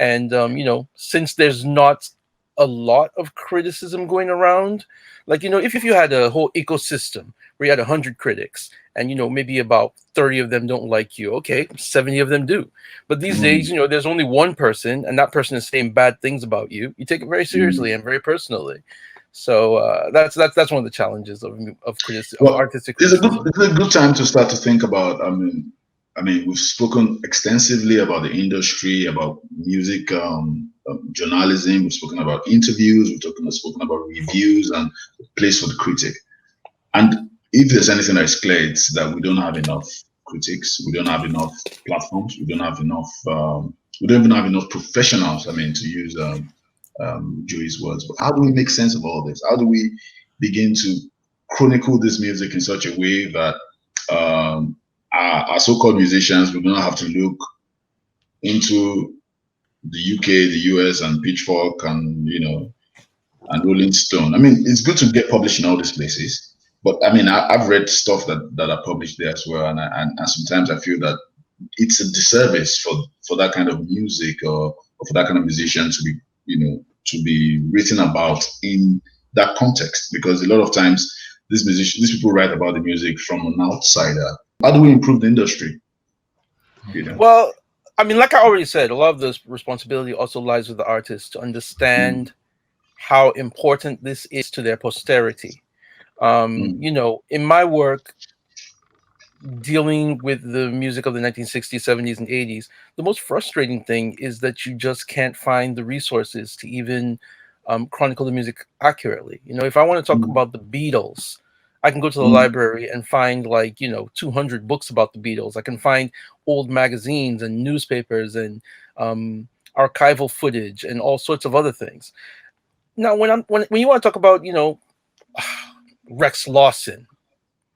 And you know, since there's not a lot of criticism going around, like, you know, if you had a whole ecosystem where you had 100 critics, and you know, maybe about 30 of them don't like you, okay, 70 of them do. But these days, you know, there's only one person, and that person is saying bad things about you. You take it very seriously and very personally. So that's one of the challenges of artistic criticism. It's a good time to start to think about. I mean, we've spoken extensively about the industry, about music journalism. We've spoken about interviews. Spoken about reviews and place for the critic. And if there's anything that is clear, it's that we don't have enough critics. We don't have enough platforms. We don't have enough. We don't even have enough professionals. I mean, to use Joey's words. But how do we make sense of all this? How do we begin to chronicle this music in such a way that our so-called musicians, we don't have to look into the UK, the US, and Pitchfork, and you know, and Rolling Stone. I mean, it's good to get published in all these places, but I mean, I've read stuff that are published there as well, and sometimes I feel that it's a disservice for that kind of music or for that kind of musician to be, you know, to be written about in that context, because a lot of times these people write about the music from an outsider. How do we improve the industry? You know? Well, I mean, like I already said, a lot of this responsibility also lies with the artist to understand how important this is to their posterity. You know, in my work, dealing with the music of the 1960s, 70s, and 80s, the most frustrating thing is that you just can't find the resources to even chronicle the music accurately. You know, if I want to talk about the Beatles, I can go to the library and find, like, you know, 200 books about the Beatles. I can find old magazines and newspapers and archival footage and all sorts of other things. Now, when you want to talk about, you know, Rex Lawson,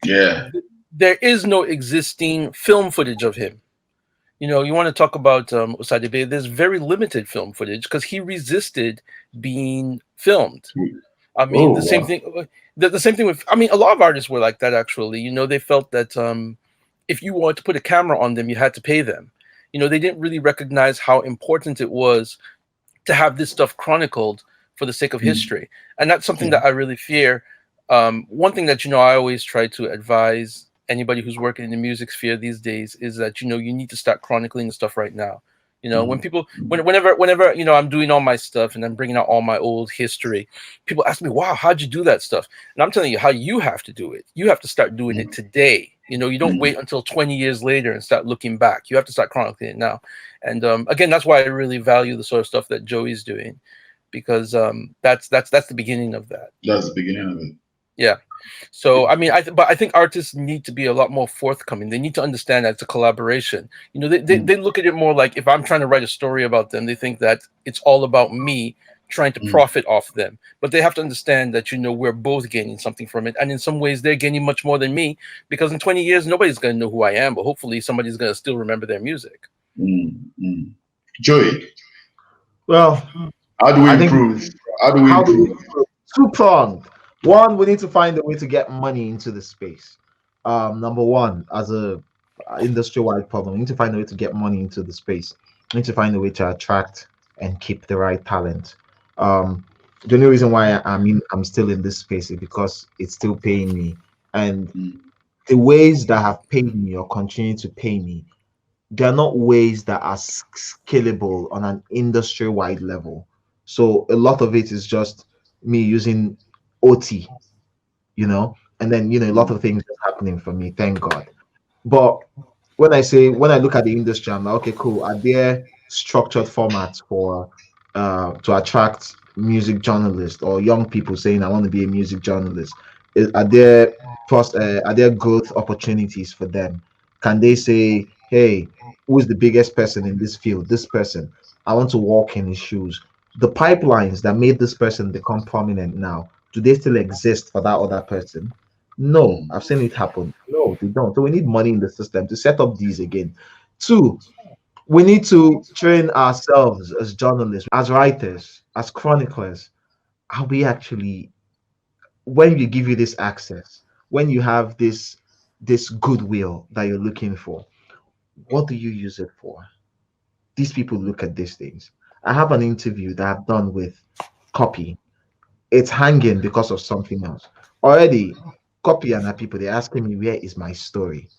there is no existing film footage of him. You know, you want to talk about Osadebe, there's very limited film footage because he resisted being filmed. I mean, the same thing. The same thing with. I mean, a lot of artists were like that. Actually, you know, they felt that if you wanted to put a camera on them, you had to pay them. You know, they didn't really recognize how important it was to have this stuff chronicled for the sake of history, and that's something that I really fear. One thing that, you know, I always try to advise anybody who's working in the music sphere these days is that, you know, you need to start chronicling the stuff right now. You know, whenever, you know, I'm doing all my stuff and I'm bringing out all my old history, people ask me, wow, how'd you do that stuff? And I'm telling you how you have to do it. You have to start doing it today. You know, you don't wait until 20 years later and start looking back. You have to start chronicling it now. And again, that's why I really value the sort of stuff that Joey's doing, because that's the beginning of that. That's the beginning of it. Yeah. So I mean, but I think artists need to be a lot more forthcoming. They need to understand that it's a collaboration. You know, they look at it more like, if I'm trying to write a story about them, they think that it's all about me trying to profit off them. But they have to understand that, you know, we're both gaining something from it, and in some ways they're gaining much more than me, because in 20 years nobody's going to know who I am, but hopefully somebody's going to still remember their music. Joey, well, how do we improve? Two-pronged. One, we need to find a way to get money into the space. Number one, as a industry-wide problem, we need to find a way to get money into the space. We need to find a way to attract and keep the right talent. The only reason why I'm still in this space is because it's still paying me, and the ways that have paid me or continue to pay me, they're not ways that are scalable on an industry-wide level. So a lot of it is just me using OT, you know, and then, you know, a lot of things are happening for me, thank God. But when I look at the industry, I'm like, okay, cool. Are there structured formats for to attract music journalists or young people saying I want to be a music journalist? Are there are there growth opportunities for them? Can they say, hey, who is the biggest person in this field? This person. I want to walk in his shoes. The pipelines that made this person become prominent now, do they still exist for that other person? No, I've seen it happen. No, they don't. So we need money in the system to set up these again. Two, we need to train ourselves as journalists, as writers, as chroniclers. Are we actually, when you give you this access, when you have this goodwill that you're looking for, what do you use it for? These people look at these things. I have an interview that I've done with Copy. It's hanging because of something else. Already, Copy and her people, they're asking me, where is my story?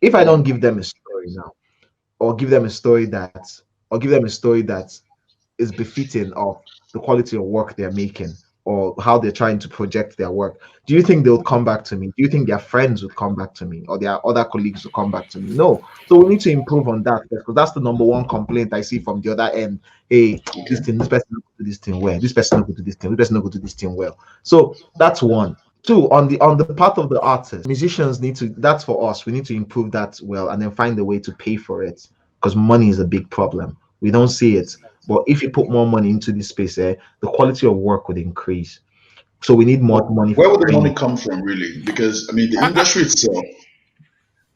If I don't give them a story now, or give them a story that, or give them a story that is befitting of the quality of work they're making or how they're trying to project their work, do you think they would come back to me? Do you think their friends would come back to me or their other colleagues would come back to me? No. So we need to improve on that because that's the number one complaint I see from the other end. Hey, Okay. this person not go to this thing well, this person not go to this thing, this person not go to this thing well. So that's one. Two, on the part of the artists, musicians need to, that's for us. We need to improve that well and then find a way to pay for it because money is a big problem. We don't see it. But if you put more money into this space, the quality of work would increase. So we need more money for Where would the money training. come from, really? Because I mean, I, the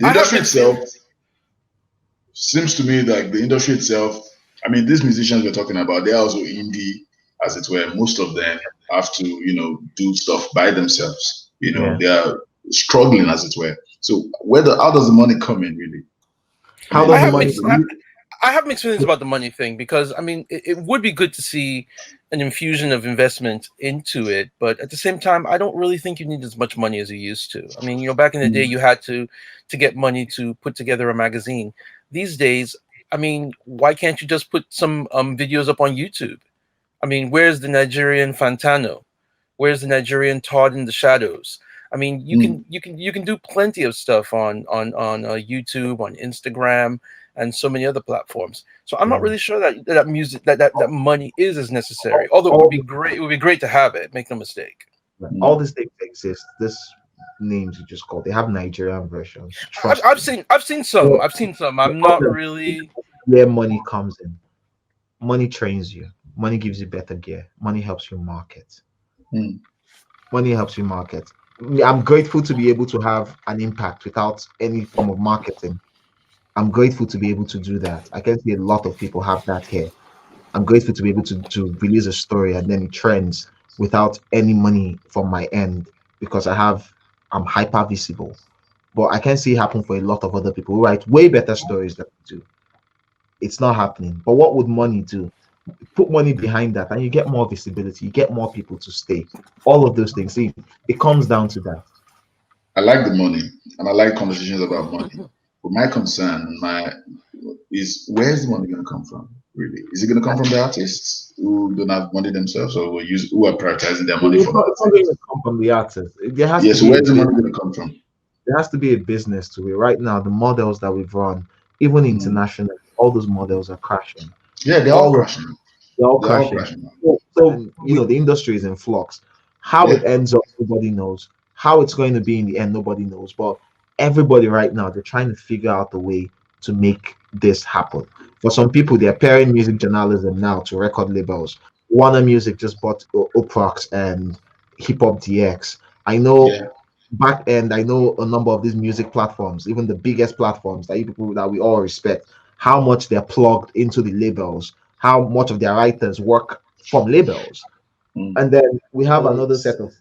I have industry mixed itself feelings. seems to me like the industry itself. I mean, these musicians we're talking about, they're also indie, as it were. Most of them have to, do stuff by themselves. Yeah. They are struggling, as it were. So, how does the money come in, really? I How mean, I does the have money? mixed. I have mixed feelings about the money thing because I mean it would be good to see an infusion of investment into it, but at the same time, I don't really think you need as much money as you used to. I mean, back in the day, you had to get money to put together a magazine. These days, I mean, why can't you just put some videos up on YouTube? I mean, where's the Nigerian Fantano? Where's the Nigerian Todd in the Shadows? I mean, mm, you can do plenty of stuff on YouTube, on Instagram, and so many other platforms. So I'm not Yeah. really sure that music that money is as necessary. Although it would All be great, it would be great to have it. Make no mistake. all mm. these things exist. This names you just called, they have Nigerian versions. Trust I've me. seen I've seen some. So I've seen some. the I'm not problem is really. where money comes in. Money trains you. Money gives you better gear. Money helps you market. Mm. Money helps you market. I'm grateful to be able to have an impact without any form of marketing. I'm grateful to be able to do that. I can see a lot of people have that here. I'm grateful to be able to release a story and then it trends without any money from my end because I'm hyper visible. But I can see it happen for a lot of other people who write way better stories than I do. It's not happening. But what would money do? Put money behind that and you get more visibility, you get more people to stay. All of those things. See, it comes down to that. I like the money, and I like conversations about money. But my concern, is where's the money going to come from? Really, is it going to come from the artists who don't have money themselves, or who are prioritizing their money for other It's not going things? to come from the artist. There has Yeah. to So be a where's the business. money going to come from? There has to be a business to it. Right now, the models that we've run, even Mm. internationally, all those models are crashing. Yeah, they're all All of crashing. they're all They're all crashing. crashing. So the industry is in flux. How it Yeah. ends up, nobody knows. How it's going to be in the end, nobody knows. But everybody right now, they're trying to figure out a way to make this happen. For some people, they're pairing music journalism now to record labels. Warner Music just bought Oprox and Hip Hop DX. I know Yeah. back end, I know a number of these music platforms, even the biggest platforms that you people that we all respect, how much they're plugged into the labels, how much of their writers work from labels. Mm. And then we have another set of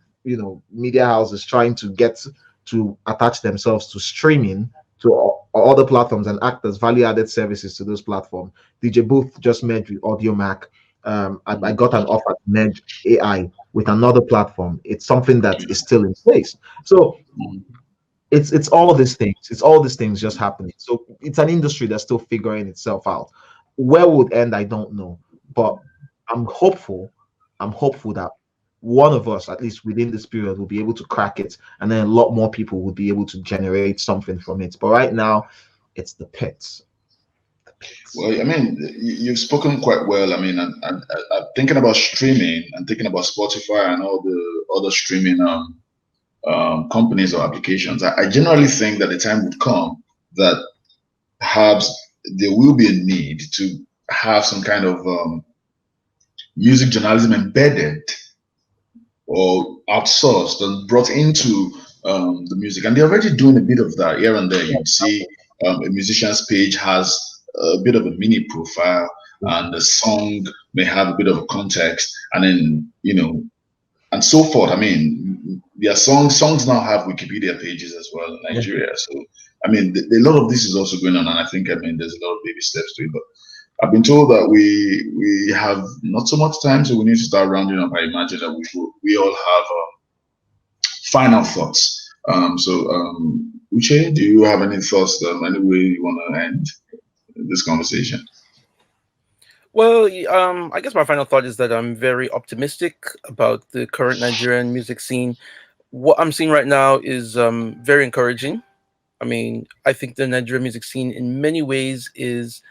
media houses trying to get to attach themselves to streaming to other platforms and act as value-added services to those platforms. DJ Booth just merged with AudioMac. I Mm. got an offer to merge AI with another platform. It's something that Okay. is still in place. So Mm. it's all these things. It's all these things just happening. So it's an industry that's still figuring itself out. Where would end, I don't know. But I'm hopeful. I'm hopeful that one of us, at least within this period, will be able to crack it, and then a lot more people will be able to generate something from it. But right now, it's the pits. The Well, I mean, you've spoken quite well. I mean, and thinking about streaming and thinking about Spotify and all the other streaming companies or applications, I generally think that the time would come that perhaps there will be a need to have some kind of music journalism embedded or outsourced and brought into the music. And they're already doing a bit of that here and there. You'd see a musician's page has a bit of a mini profile, and the song may have a bit of a context, and then, and so forth. I mean, their songs now have Wikipedia pages as well in Nigeria. So, I mean, a lot of this is also going on, and I think, I mean, there's a lot of baby steps to it. But I've been told that we have not so much time, so we need to start rounding up. I imagine that we all have final thoughts. Uche, do you have any thoughts? Any way you want to end this conversation? Well, I guess my final thought is that I'm very optimistic about the current Nigerian music scene. What I'm seeing right now is very encouraging. I mean, I think the Nigerian music scene in many ways is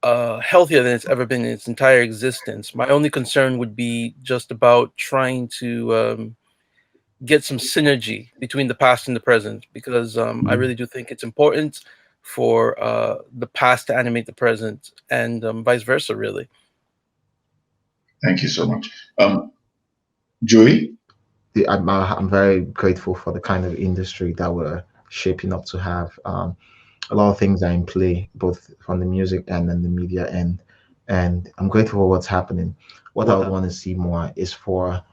healthier than it's ever been in its entire existence. My only concern would be just about trying to get some synergy between the past and the present, because I really do think it's important for the past to animate the present, and vice versa, really. Thank you so much. Joey? I'm very grateful for the kind of industry that we're shaping up to have. A lot of things are in play, both from the music end and the media end, and I'm grateful for what's happening. What I would want to see more is for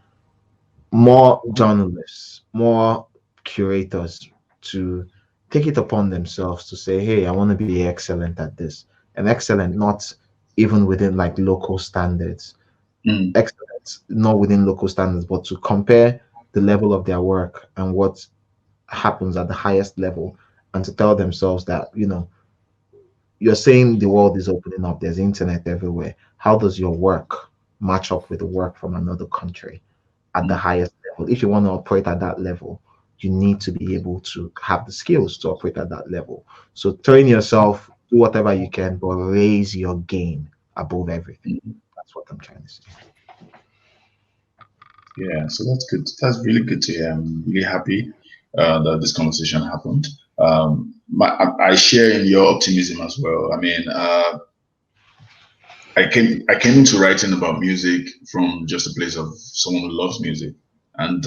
more journalists, more curators to take it upon themselves to say, hey, I want to be excellent at this. And excellent, not even within like local standards. Excellent, not within local standards, but to compare the level of their work and what happens at the highest level, and to tell themselves that, you're saying the world is opening up, there's internet everywhere. How does your work match up with the work from another country at the highest level? If you want to operate at that level, you need to be able to have the skills to operate at that level. So train yourself, do whatever you can, but raise your game above everything. That's what I'm trying to say. Yeah, so that's good. That's really good to hear. I'm really happy that this conversation happened. I share in your optimism as well. I mean, I came into writing about music from just a place of someone who loves music, and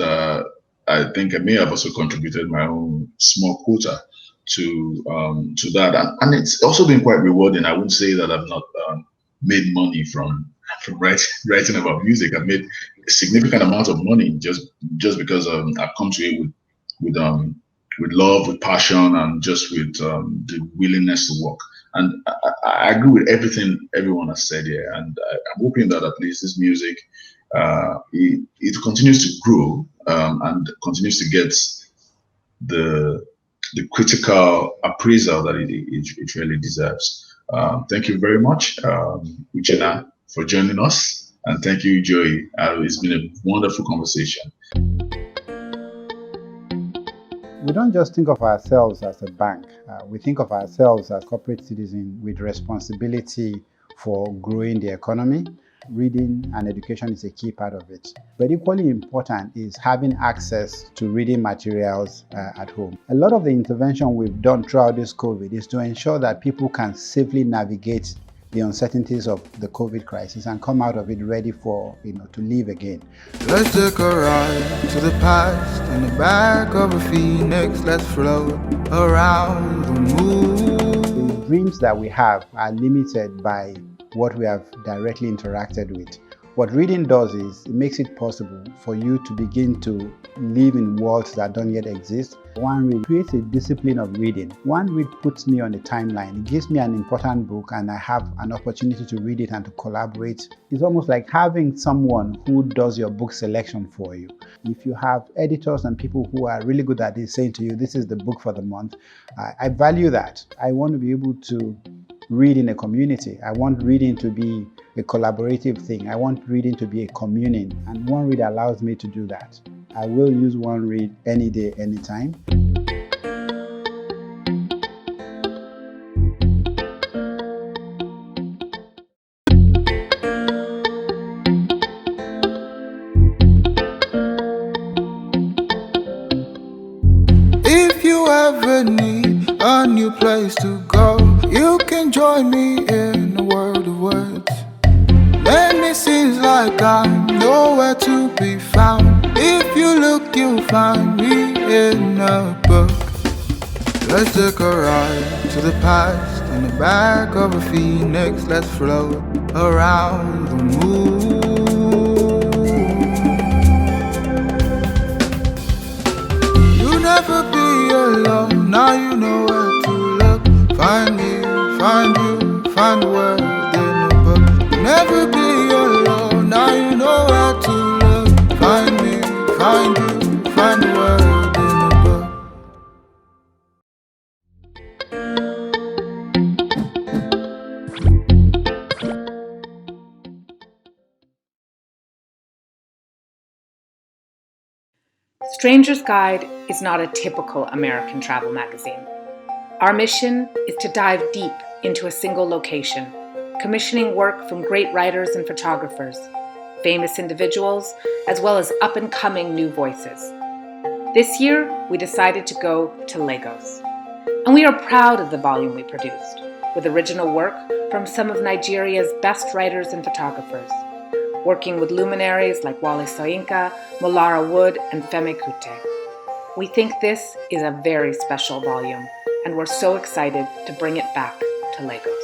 I think I may have also contributed my own small quota to that, and it's also been quite rewarding. I wouldn't say that I've not made money from writing about music. I've made a significant amount of money just because I've come to it with love, with passion, and just with the willingness to work. And I agree with everything everyone has said here, and I'm hoping that at least this music it continues to grow and continues to get the critical appraisal that it really deserves. Thank you very much, Uchenna, for joining us, and thank you, Joey. It's been a wonderful conversation. We don't just think of ourselves as a bank. We think of ourselves as corporate citizens with responsibility for growing the economy. Reading and education is a key part of it. But equally important is having access to reading materials at home. A lot of the intervention we've done throughout this COVID is to ensure that people can safely navigate the uncertainties of the COVID crisis and come out of it ready for, to live again. Let's take a ride to the past in the back of a phoenix. Let's float around the moon. The dreams that we have are limited by what we have directly interacted with. What reading does is it makes it possible for you to begin to live in worlds that don't yet exist. One read creates a discipline of reading. One read puts me on the timeline. It gives me an important book and I have an opportunity to read it and to collaborate. It's almost like having someone who does your book selection for you. If you have editors and people who are really good at this saying to you, this is the book for the month, I value that. I want to be able to read in a community. I want reading to be a collaborative thing. I want reading to be a communing, and one read allows me to do that. I will use one read any day, anytime. ever need a new place to go, you can join me in a world of words. And it seems like I'm nowhere to be found. If you look, you'll find me in a book. Let's take a ride to the past in the back of a phoenix. Let's float around the moon. You'll never be alone. Now you know where to look. Find me, find you, find the world in a book. You'll never be alone. Now you know where to look. Find me, find you, find the world in a book. Stranger's Guide is not a typical American travel magazine. Our mission is to dive deep into a single location, commissioning work from great writers and photographers, famous individuals, as well as up-and-coming new voices. This year, we decided to go to Lagos. And we are proud of the volume we produced, with original work from some of Nigeria's best writers and photographers, working with luminaries like Wale Soyinka, Molara Wood, and Femi Kuti. We think this is a very special volume, and we're so excited to bring it back to Lagos.